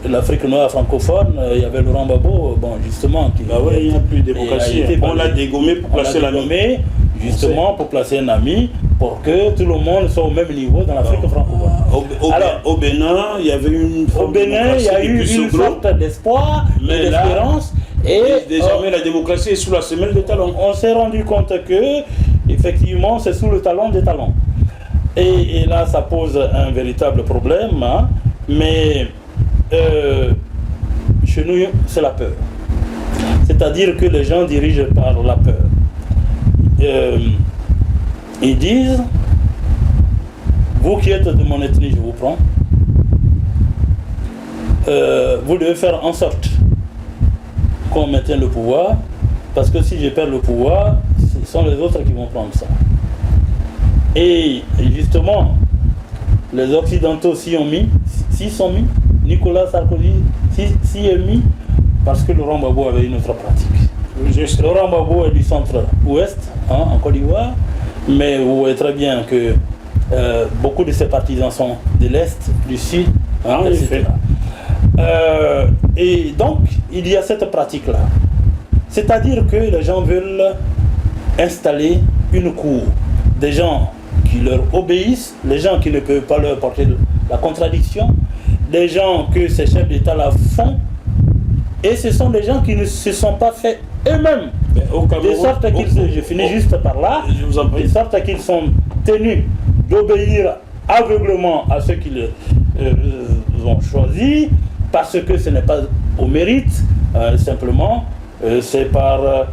L'Afrique noire francophone, il y avait Laurent Gbagbo, bon, justement. Bah ouais, il n'y a plus de démocratie. On l'a dégommé pour placer l'ami. Justement, pour placer un ami, pour que tout le monde soit au même niveau dans l'Afrique francophone. Alors, au Bénin, il y avait une forme de démocratie. Au Bénin, il y a eu une sorte d'espoir, d'espérance. Et désormais, la démocratie est sous la semelle des talons. On s'est rendu compte que, effectivement, c'est sous le talon des talons. Et là, ça pose un véritable problème. Hein, mais chez nous, c'est la peur. C'est-à-dire que les gens dirigent par la peur. Ils disent, vous qui êtes de mon ethnie, je vous prends, vous devez faire en sorte qu'on maintienne le pouvoir, parce que si je perds le pouvoir, ce sont les autres qui vont prendre ça. Et justement, les Occidentaux s'y sont mis, Nicolas Sarkozy s'y est mis, parce que Laurent Gbagbo avait une autre pratique. Laurent Gbagbo est du centre-ouest, en Côte d'Ivoire, mais vous voyez très bien que beaucoup de ses partisans sont de l'Est, du Sud, etc. Et donc, il y a cette pratique-là. C'est-à-dire que les gens veulent installer une cour. Des gens qui leur obéissent, les gens qui ne peuvent pas leur porter la contradiction, des gens que ces chefs d'État la font, et ce sont des gens qui ne se sont pas faits eux-mêmes. De sorte qu'ils, je finis juste par là, de sorte qu'ils sont tenus d'obéir aveuglement à ceux qu'ils ont choisis, parce que ce n'est pas au mérite, simplement, c'est par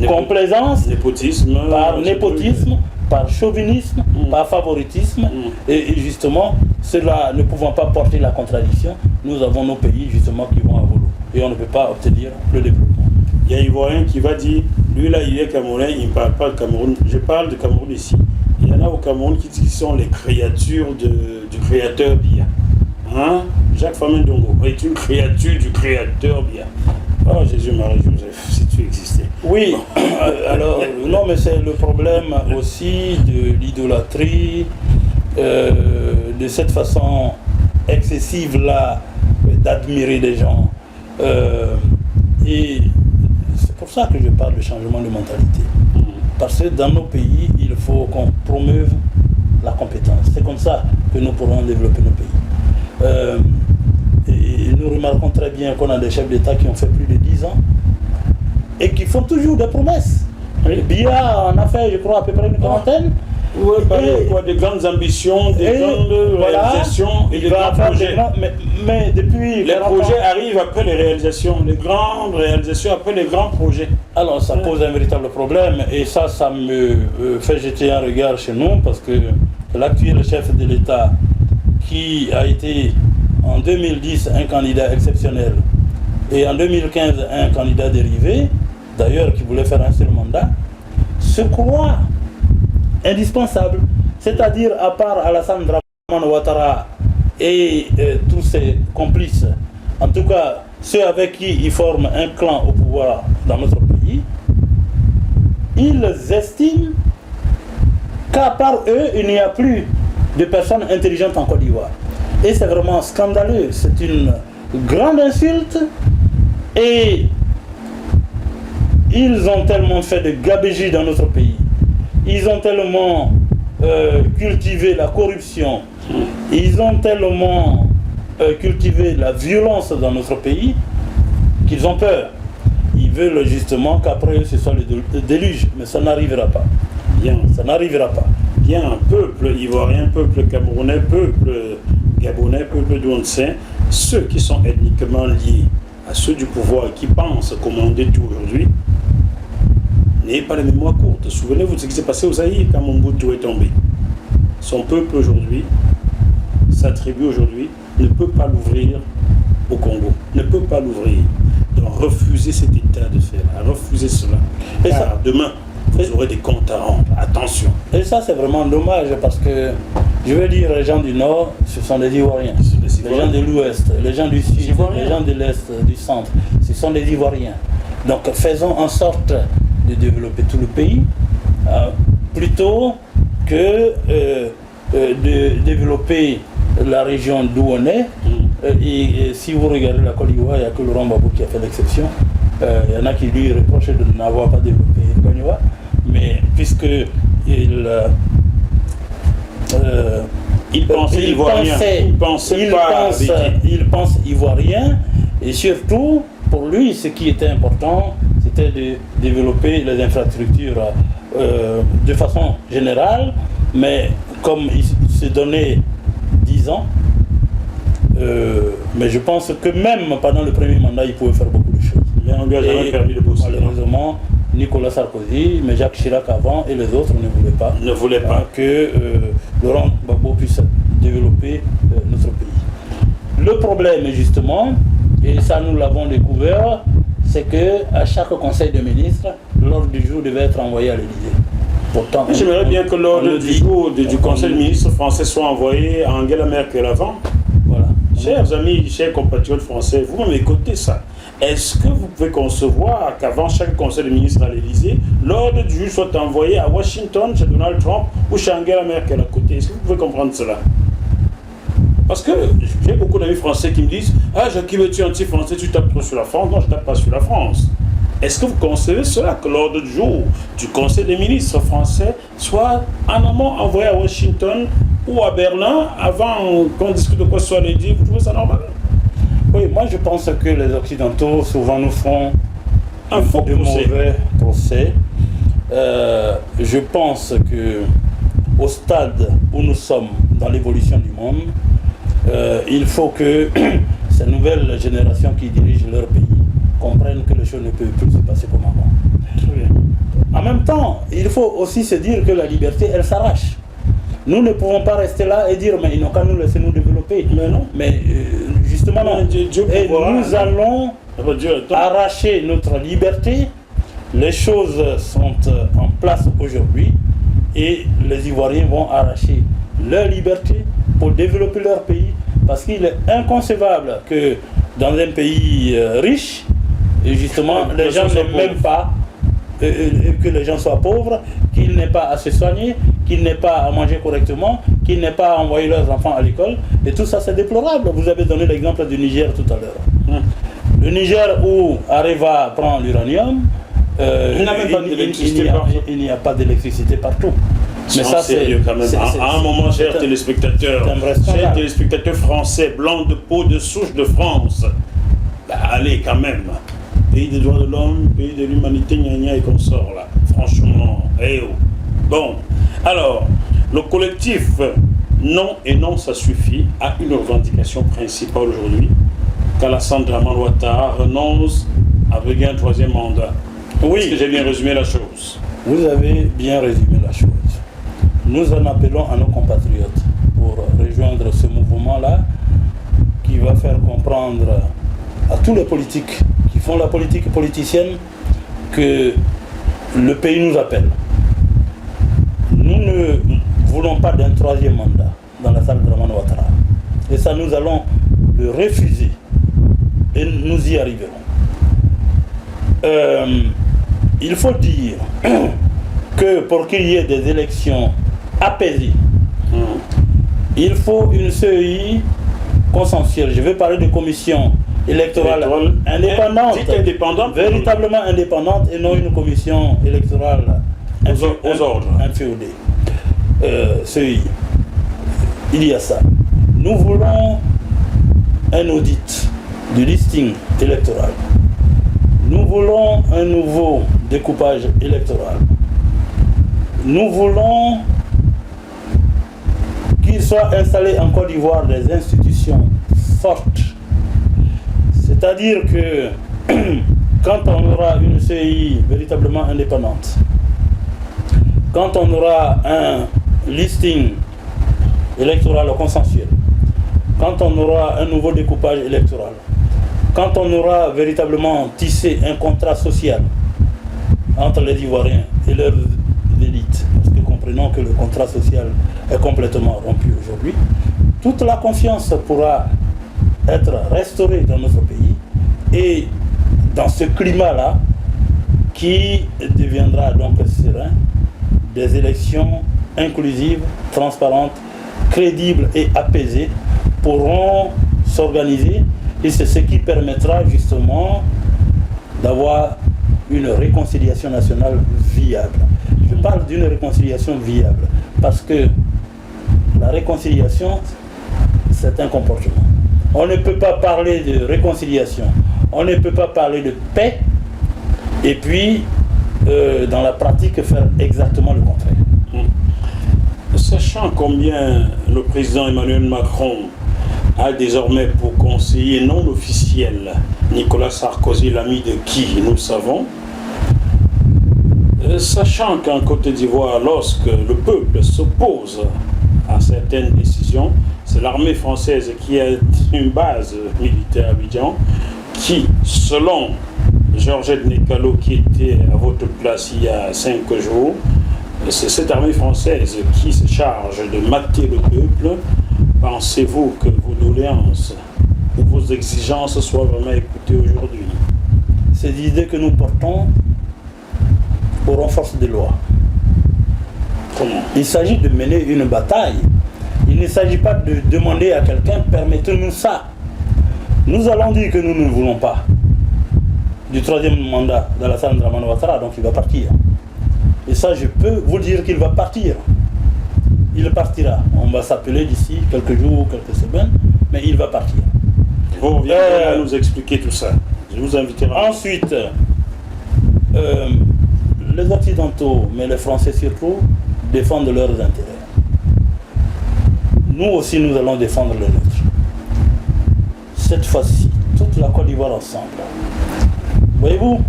complaisance, par népotisme, par chauvinisme, par favoritisme, et justement, cela ne pouvant pas porter la contradiction, nous avons nos pays justement qui vont à volo, et on ne peut pas obtenir le développement. Il y a un Ivoirien qui va dire, lui là il est Camerounais, il ne parle pas de Cameroun, je parle de Cameroun ici. Il y en a au Cameroun qui sont les créatures du créateur Biya. Hein? Jacques Famin Dongo est une créature du créateur Biya. Oh Jésus-Marie-Joseph, si tu existais. Oui, alors, non, mais c'est le problème aussi de l'idolâtrie, de cette façon excessive-là d'admirer des gens. Et c'est pour ça que je parle de changement de mentalité. Parce que dans nos pays, il faut qu'on promeuve la compétence. C'est comme ça que nous pourrons développer nos pays. Et nous remarquons très bien qu'on a des chefs d'État qui ont fait plus de 10 ans et qui font toujours des promesses. Oui. Biya en a fait, je crois, à peu près une quarantaine. Oui, des grandes ambitions, des grandes réalisations et des grands projets. Mais depuis les projets arrivent après les réalisations, les grandes réalisations après les grands projets. Alors ça pose un véritable problème et ça me fait jeter un regard chez nous parce que l'actuel chef de l'État qui a été en 2010 un candidat exceptionnel et en 2015 un candidat dérivé, d'ailleurs qui voulait faire un seul mandat, se croit indispensable, c'est-à-dire à part Alassane Dramane Ouattara et tous ses complices, en tout cas ceux avec qui ils forment un clan au pouvoir dans notre pays, ils estiment qu'à part eux, il n'y a plus de personnes intelligentes en Côte d'Ivoire. Et c'est vraiment scandaleux, c'est une grande insulte et ils ont tellement fait de gabegie dans notre pays. Ils ont tellement cultivé la corruption, ils ont tellement cultivé la violence dans notre pays qu'ils ont peur. Ils veulent justement qu'après ce soit le déluge, mais ça n'arrivera pas. Bien. Ça n'arrivera pas. Bien, peuple ivoirien, peuple camerounais, peuple gabonais, peuple douancien, ceux qui sont ethniquement liés à ceux du pouvoir et qui pensent commander tout aujourd'hui, n'ayez pas la mémoire courte. Souvenez-vous de ce qui s'est passé au Zaïre quand Mobutu est tombé. Son peuple aujourd'hui, sa tribu aujourd'hui, ne peut pas l'ouvrir au Congo, ne peut pas l'ouvrir. Donc refuser cet état de fait, refuser cela. Et car demain, vous aurez des comptes à rendre. Attention. Et ça, c'est vraiment dommage parce que, je veux dire, les gens du Nord, ce sont des Ivoiriens. Les gens de l'Ouest, les gens du Sud, les gens de l'Est, du Centre, ce sont des Ivoiriens. Donc, faisons en sorte de développer tout le pays plutôt que de développer la région d'où on est. Et si vous regardez la Côte d'Ivoire, il n'y a que Laurent Gbagbo qui a fait l'exception. Il y en a qui lui reprochent de n'avoir pas développé le Côte d'Ivoire. Mais puisque il pense ivoirien, et surtout pour lui ce qui était important c'était de développer les infrastructures de façon générale, mais comme il se donnait 10 ans, mais je pense que même pendant le premier mandat il pouvait faire beaucoup de choses. Mais on lui a jamais permis de bosser. Malheureusement, Nicolas Sarkozy, mais Jacques Chirac avant et les autres ne voulaient pas que Laurent Gbagbo puisse développer notre pays. Le problème justement, et ça nous l'avons découvert, c'est qu'à chaque conseil de ministres, l'ordre du jour devait être envoyé à l'Élysée. Pourtant, j'aimerais bien que l'ordre du jour du conseil de ministres français soit envoyé à Angela Merkel avant. Voilà. Chers amis, chers compatriotes français, vous m'écoutez ça. Est-ce que vous pouvez concevoir qu'avant chaque conseil de ministres à l'Élysée, l'ordre du jour soit envoyé à Washington, chez Donald Trump ou chez Angela Merkel à côté? Est-ce que vous pouvez comprendre cela? Parce que j'ai beaucoup d'amis français qui me disent « Ah, Jacques, tu es anti-français, tu tapes trop sur la France. » Non, je ne tape pas sur la France. Est-ce que vous concevez cela, que l'ordre du jour du conseil des ministres français soit en amont envoyé à Washington ou à Berlin avant qu'on discute de quoi ce soit dit? Vous trouvez ça normal? Oui, moi je pense que les Occidentaux souvent nous font un faux mauvais procès. Je pense que au stade où nous sommes dans l'évolution du monde, il faut que ces nouvelles générations qui dirigent leur pays comprennent que les choses ne peuvent plus se passer comme avant. Très bien. En même temps, il faut aussi se dire que la liberté, elle s'arrache. Nous ne pouvons pas rester là et dire mais ils n'ont qu'à nous laisser nous développer. Mais non. Mais justement non. Et nous allons arracher notre liberté. Les choses sont en place aujourd'hui et les Ivoiriens vont arracher leur liberté pour développer leur pays, parce qu'il est inconcevable que dans un pays riche, et justement les gens n'aiment même pas que les gens soient pauvres, qu'ils n'aient pas à se soigner, qu'ils n'aient pas à manger correctement, qu'ils n'aient pas à envoyer leurs enfants à l'école. Et tout ça, c'est déplorable. Vous avez donné l'exemple du Niger tout à l'heure. Le Niger où Areva prend l'uranium, il n'y a pas d'électricité partout. Mais ça, c'est sérieux quand même. À un moment, chers téléspectateurs français, blancs de peau de souche de France, allez quand même. Pays des droits de l'homme, pays de l'humanité, gna et consorts là. Franchement, Bon, alors, le collectif Non et Non, ça suffit a une revendication principale aujourd'hui, qu'Alassane Dramane Ouattara renonce à briguer un troisième mandat. Oui. Est-ce que j'ai bien résumé la chose? Vous avez bien résumé la chose. Nous en appelons à nos compatriotes pour rejoindre ce mouvement-là qui va faire comprendre à tous les politiques qui font la politique politicienne que le pays nous appelle. Nous ne voulons pas d'un troisième mandat dans la salle de Dramane Ouattara. Et ça, nous allons le refuser. Et nous y arriverons. Il faut dire que pour qu'il y ait des élections apaisées, il faut une CEI consensuelle. Je vais parler de commission électorale indépendante, véritablement indépendante, et non une commission électorale aux ordres. inféodée. CEI. Il y a ça. Nous voulons un audit du listing électoral. Nous voulons un nouveau découpage électoral. Nous voulons qu'il soit installé en Côte d'Ivoire des institutions fortes. C'est-à-dire que quand on aura une CEI véritablement indépendante, quand on aura un listing électoral consensuel, quand on aura un nouveau découpage électoral, quand on aura véritablement tissé un contrat social entre les Ivoiriens et leurs élites. Parce que comprenons que le contrat social est complètement rompu aujourd'hui. Toute la confiance pourra être restaurée dans notre pays et dans ce climat-là qui deviendra donc serein, des élections inclusives, transparentes, crédibles et apaisées pourront s'organiser et c'est ce qui permettra justement d'avoir une réconciliation nationale viable. Je parle d'une réconciliation viable parce que la réconciliation, c'est un comportement. On ne peut pas parler de réconciliation, on ne peut pas parler de paix et puis dans la pratique faire exactement le contraire. Sachant combien le président Emmanuel Macron a désormais pour conseiller non officiel Nicolas Sarkozy, l'ami de qui nous savons, sachant qu'en Côte d'Ivoire, lorsque le peuple s'oppose à certaines décisions, c'est l'armée française qui a une base militaire à Abidjan, qui, selon Georgette Nekalo, qui était à votre place il y a 5 jours, c'est cette armée française qui se charge de mater le peuple. Pensez-vous que vos doléances ou vos exigences soient vraiment écoutées aujourd'hui? C'est l'idée que nous portons au renforcement des lois. Comment? Il s'agit de mener une bataille. Il ne s'agit pas de demander à quelqu'un, permettez-nous ça. Nous allons dire que nous ne voulons pas du 3e mandat d'Alassane Dramane Ouattara, donc il va partir. Et ça, je peux vous dire qu'il va partir. Il partira. On va s'appeler d'ici quelques jours, quelques semaines, mais il va partir. Vous reviendrez à nous expliquer tout ça. Je vous inviterai. Ensuite, les Occidentaux, mais les Français surtout, défendent leurs intérêts. Nous aussi, nous allons défendre les nôtres. Cette fois-ci, toute la Côte d'Ivoire ensemble. Voyez-vous,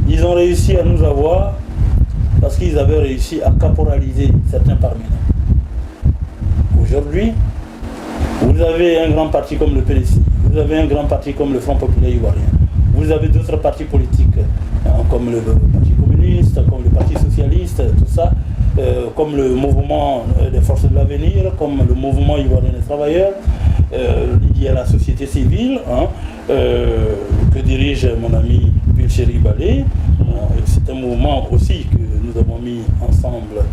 ils ont réussi à nous avoir parce qu'ils avaient réussi à caporaliser certains parmi nous. Aujourd'hui, vous avez un grand parti comme le PDC, vous avez un grand parti comme le Front Populaire Ivoirien, vous avez d'autres partis politiques comme le Parti communiste, comme le Parti socialiste, tout ça, comme le mouvement des forces de l'avenir, comme le mouvement ivoirien des travailleurs, il y a la société civile que dirige mon ami Pulchéri Balé. C'est un mouvement aussi que nous avons mis ensemble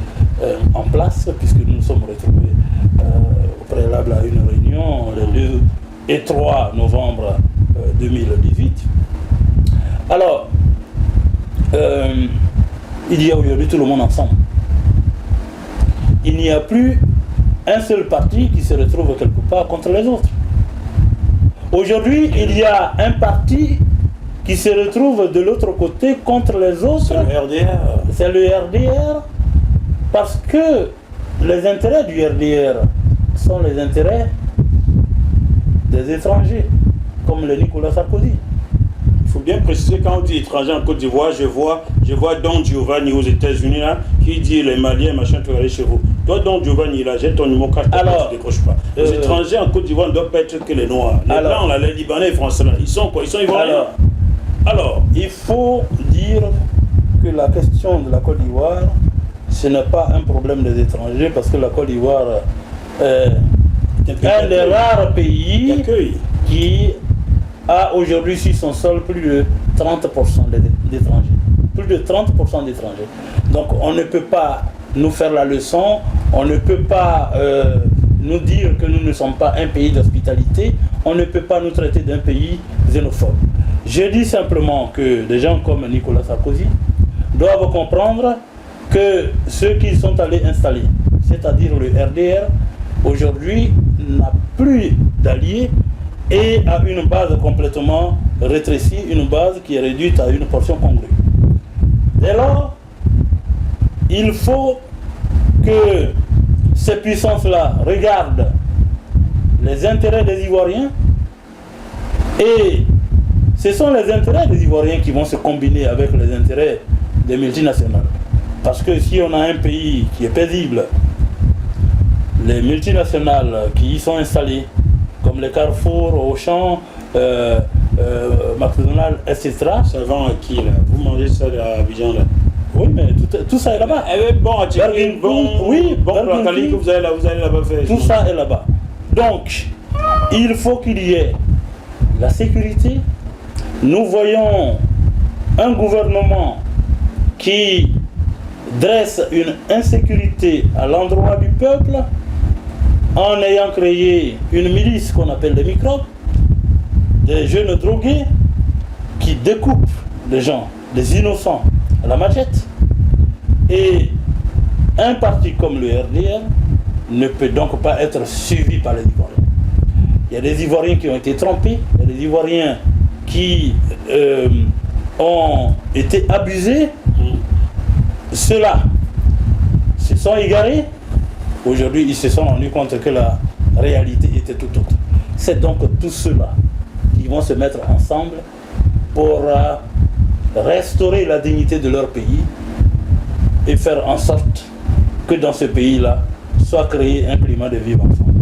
en place puisque nous nous sommes retrouvés au préalable à une réunion le 2 et 3 novembre 2018. Alors, il y a aujourd'hui tout le monde ensemble. Il n'y a plus un seul parti qui se retrouve quelque part contre les autres. Aujourd'hui, il y a un parti qui se retrouve de l'autre côté contre les autres. C'est le RDR. C'est le RDR parce que les intérêts du RDR sont les intérêts des étrangers, comme le Nicolas Sarkozy. Il faut bien préciser, quand on dit étranger en Côte d'Ivoire, je vois Don Giovanni aux États-Unis là, qui dit les Maliens, machin, tu vas aller chez vous. Toi, Don Giovanni, là, j'ai ton numéro 4, tu ne décroches pas. Les étrangers en Côte d'Ivoire ne doivent pas être que les Noirs. Les Blancs, là, les Libanais, les Français, là, ils sont quoi? Ils sont Ivoiriens. Alors, il faut dire que la question de la Côte d'Ivoire, ce n'est pas un problème des étrangers, parce que la Côte d'Ivoire est un des rares pays qui a aujourd'hui sur son sol plus de 30% d'étrangers. Plus de 30% d'étrangers. Donc on ne peut pas nous faire la leçon, on ne peut pas nous dire que nous ne sommes pas un pays d'hospitalité, on ne peut pas nous traiter d'un pays xénophobe. Je dis simplement que des gens comme Nicolas Sarkozy doivent comprendre que ceux qu'ils sont allés installer, c'est-à-dire le RDR, aujourd'hui n'a plus d'alliés et a une base complètement rétrécie, une base qui est réduite à une portion congrue. Dès lors, il faut que ces puissances-là regardent les intérêts des Ivoiriens et ce sont les intérêts des Ivoiriens qui vont se combiner avec les intérêts des multinationales. Parce que si on a un pays qui est paisible, les multinationales qui y sont installées, comme les Carrefour, Auchan, McDonald's, etc. Ça vend à qui là? Vous mangez ça à Abidjan là? Oui, mais tout ça est là-bas. Bon, à Tchéquie, oui, bon, à Cali, vous allez là-bas faire. Tout ça est là-bas. Donc, il faut qu'il y ait la sécurité. Nous voyons un gouvernement qui dresse une insécurité à l'endroit du peuple en ayant créé une milice qu'on appelle les microbes, des jeunes drogués qui découpent les gens, des innocents, à la machette. Et un parti comme le RDR ne peut donc pas être suivi par les Ivoiriens. Il y a des Ivoiriens qui ont été trompés, il y a des Ivoiriens qui ont été abusés. Ceux-là se sont égarés. Aujourd'hui, ils se sont rendus compte que la réalité était tout autre. C'est donc tous ceux-là qui vont se mettre ensemble pour restaurer la dignité de leur pays et faire en sorte que dans ce pays-là soit créé un climat de vivre ensemble.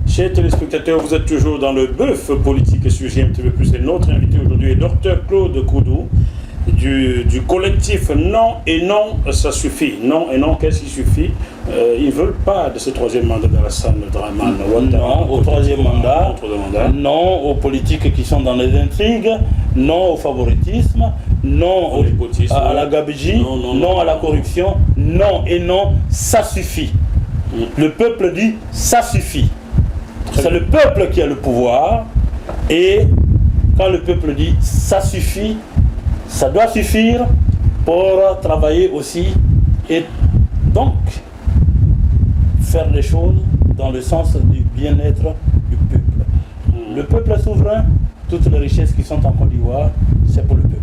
Chers téléspectateurs, vous êtes toujours dans le bœuf politique sur GMTV+. Et notre invité aujourd'hui est Dr Claude Koudou du collectif Non et Non, ça suffit. Non et Non, qu'est-ce qui suffit? Ils ne veulent pas de ce troisième mandat d'Alassane Dramane Ouattara. Non au troisième mandat, non aux politiques qui sont dans les intrigues, non au favoritisme, non à la gabegie, non à la corruption, non et non, ça suffit. Le peuple dit ça suffit. C'est le peuple qui a le pouvoir et quand le peuple dit ça suffit, ça doit suffire pour travailler aussi et donc faire les choses dans le sens du bien-être du peuple. Le peuple est souverain, toutes les richesses qui sont en Côte d'Ivoire, c'est pour le peuple.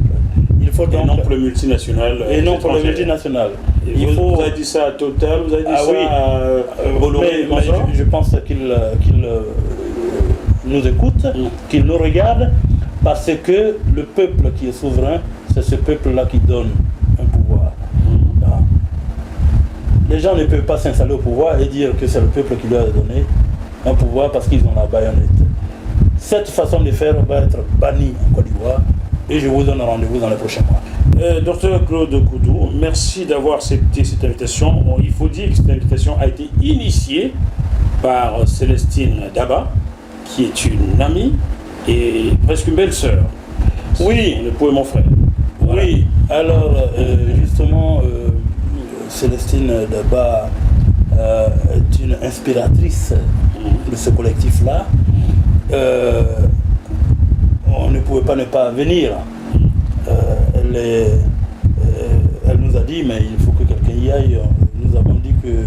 Il faut donc, et non pour le multinational. Et non pour le multinational. Vous avez dit ça à Total, vous avez dit ça à Bolloré. Mais je pense qu'il nous écoute, qu'il nous regarde, parce que le peuple qui est souverain, c'est ce peuple-là qui donne un pouvoir. Les gens ne peuvent pas s'installer au pouvoir et dire que c'est le peuple qui doit donner un pouvoir parce qu'ils ont la baïonnette. Cette façon de faire va être bannie en Côte d'Ivoire et je vous donne rendez-vous dans les prochains mois. Docteur Claude Koudou, merci d'avoir accepté cette invitation. Il faut dire que cette invitation a été initiée par Célestine Daba, qui est une amie et presque une belle-sœur. Oui. Le poète mon frère. Voilà. Oui, alors justement, Célestine Daba est une inspiratrice de ce collectif-là. On ne pouvait pas ne pas venir. Elle nous a dit, mais il faut que quelqu'un y aille. Nous avons dit que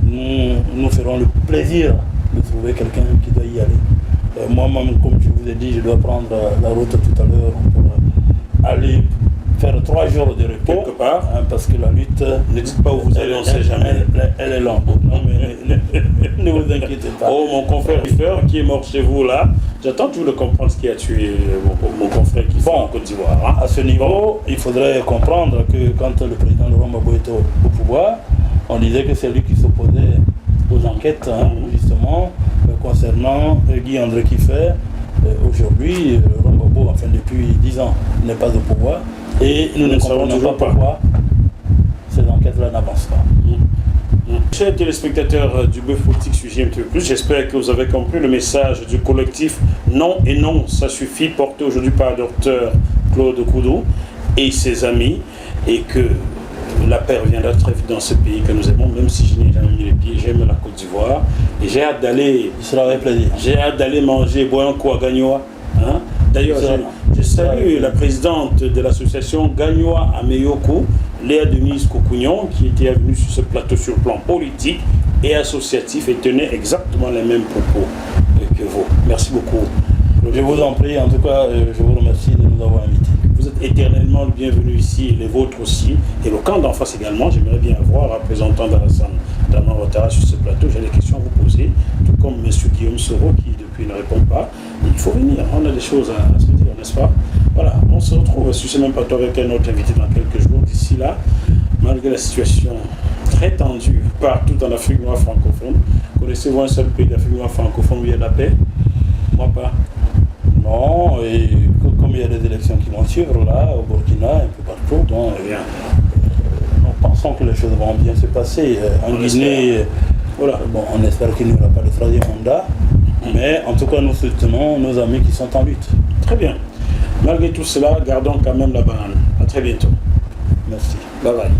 nous ferons le plaisir de trouver quelqu'un qui doit y aller. Moi-même, comme je vous ai dit, je dois prendre la route tout à l'heure pour aller faire 3 jours de repos. Quelque part. Parce que la lutte... Ne dites pas où vous allez, on ne sait jamais. Elle est longue. Non, mais ne vous inquiétez pas. Oh, mon confrère qui est mort chez vous là, j'attends toujours de comprendre ce qui a tué mon confrère qui est en Côte d'Ivoire. Hein. À ce niveau, il faudrait comprendre que quand le président Laurent Gbagbo était au pouvoir, on disait que c'est lui qui s'opposait aux enquêtes, justement, concernant Guy André Kiffé. Aujourd'hui, Laurent Gbagbo, enfin depuis 10 ans, n'est pas au pouvoir. Et nous ne comprenons pas pourquoi ces enquêtes-là n'avancent pas. Chers téléspectateurs du Bœuf Politique sur GMTV+, j'espère que vous avez compris le message du collectif Non et Non, ça suffit, porté aujourd'hui par Dr Claude Koudou et ses amis, et que la paix reviendra très vite dans ce pays que nous aimons, même si je n'ai jamais mis les pieds, j'aime la Côte d'Ivoire, et j'ai hâte d'aller... Ce sera avec plaisir. J'ai hâte d'aller manger, boire un coup à Gagnoa. Hein? D'ailleurs, je salue la présidente de l'association Gagnoa Ameyoko, Léa Denise Kokounion, qui était venue sur ce plateau sur le plan politique et associatif et tenait exactement les mêmes propos que vous. Merci beaucoup. Je vous en prie, en tout cas, je vous remercie de nous avoir invités. Vous êtes éternellement le bienvenu ici, et les vôtres aussi, et le camp d'en face également. J'aimerais bien avoir un représentant d'Alassane Dramane Ouattara sur ce plateau. J'ai des questions à vous poser, tout comme M. Guillaume Soro qui depuis ne répond pas. Il faut venir, on a des choses à se dire, n'est-ce pas? Voilà, on se retrouve sur ce même plateau avec un autre invité dans quelques jours. D'ici là, malgré la situation très tendue partout en Afrique noire francophone, connaissez-vous un seul pays d'Afrique noire francophone où il y a de la paix? Moi pas. Non, et comme il y a des élections qui vont suivre là, au Burkina, un peu partout, donc, non, pensons que les choses vont bien se passer. En Guinée, Voilà. bon, on espère qu'il n'y aura pas de troisième mandat, mais en tout cas, nous soutenons nos amis qui sont en lutte. Très bien. Malgré tout cela, gardons quand même la banane. À très bientôt. Merci. Bye bye.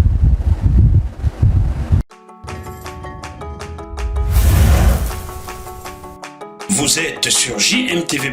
Vous êtes sur JMTV+.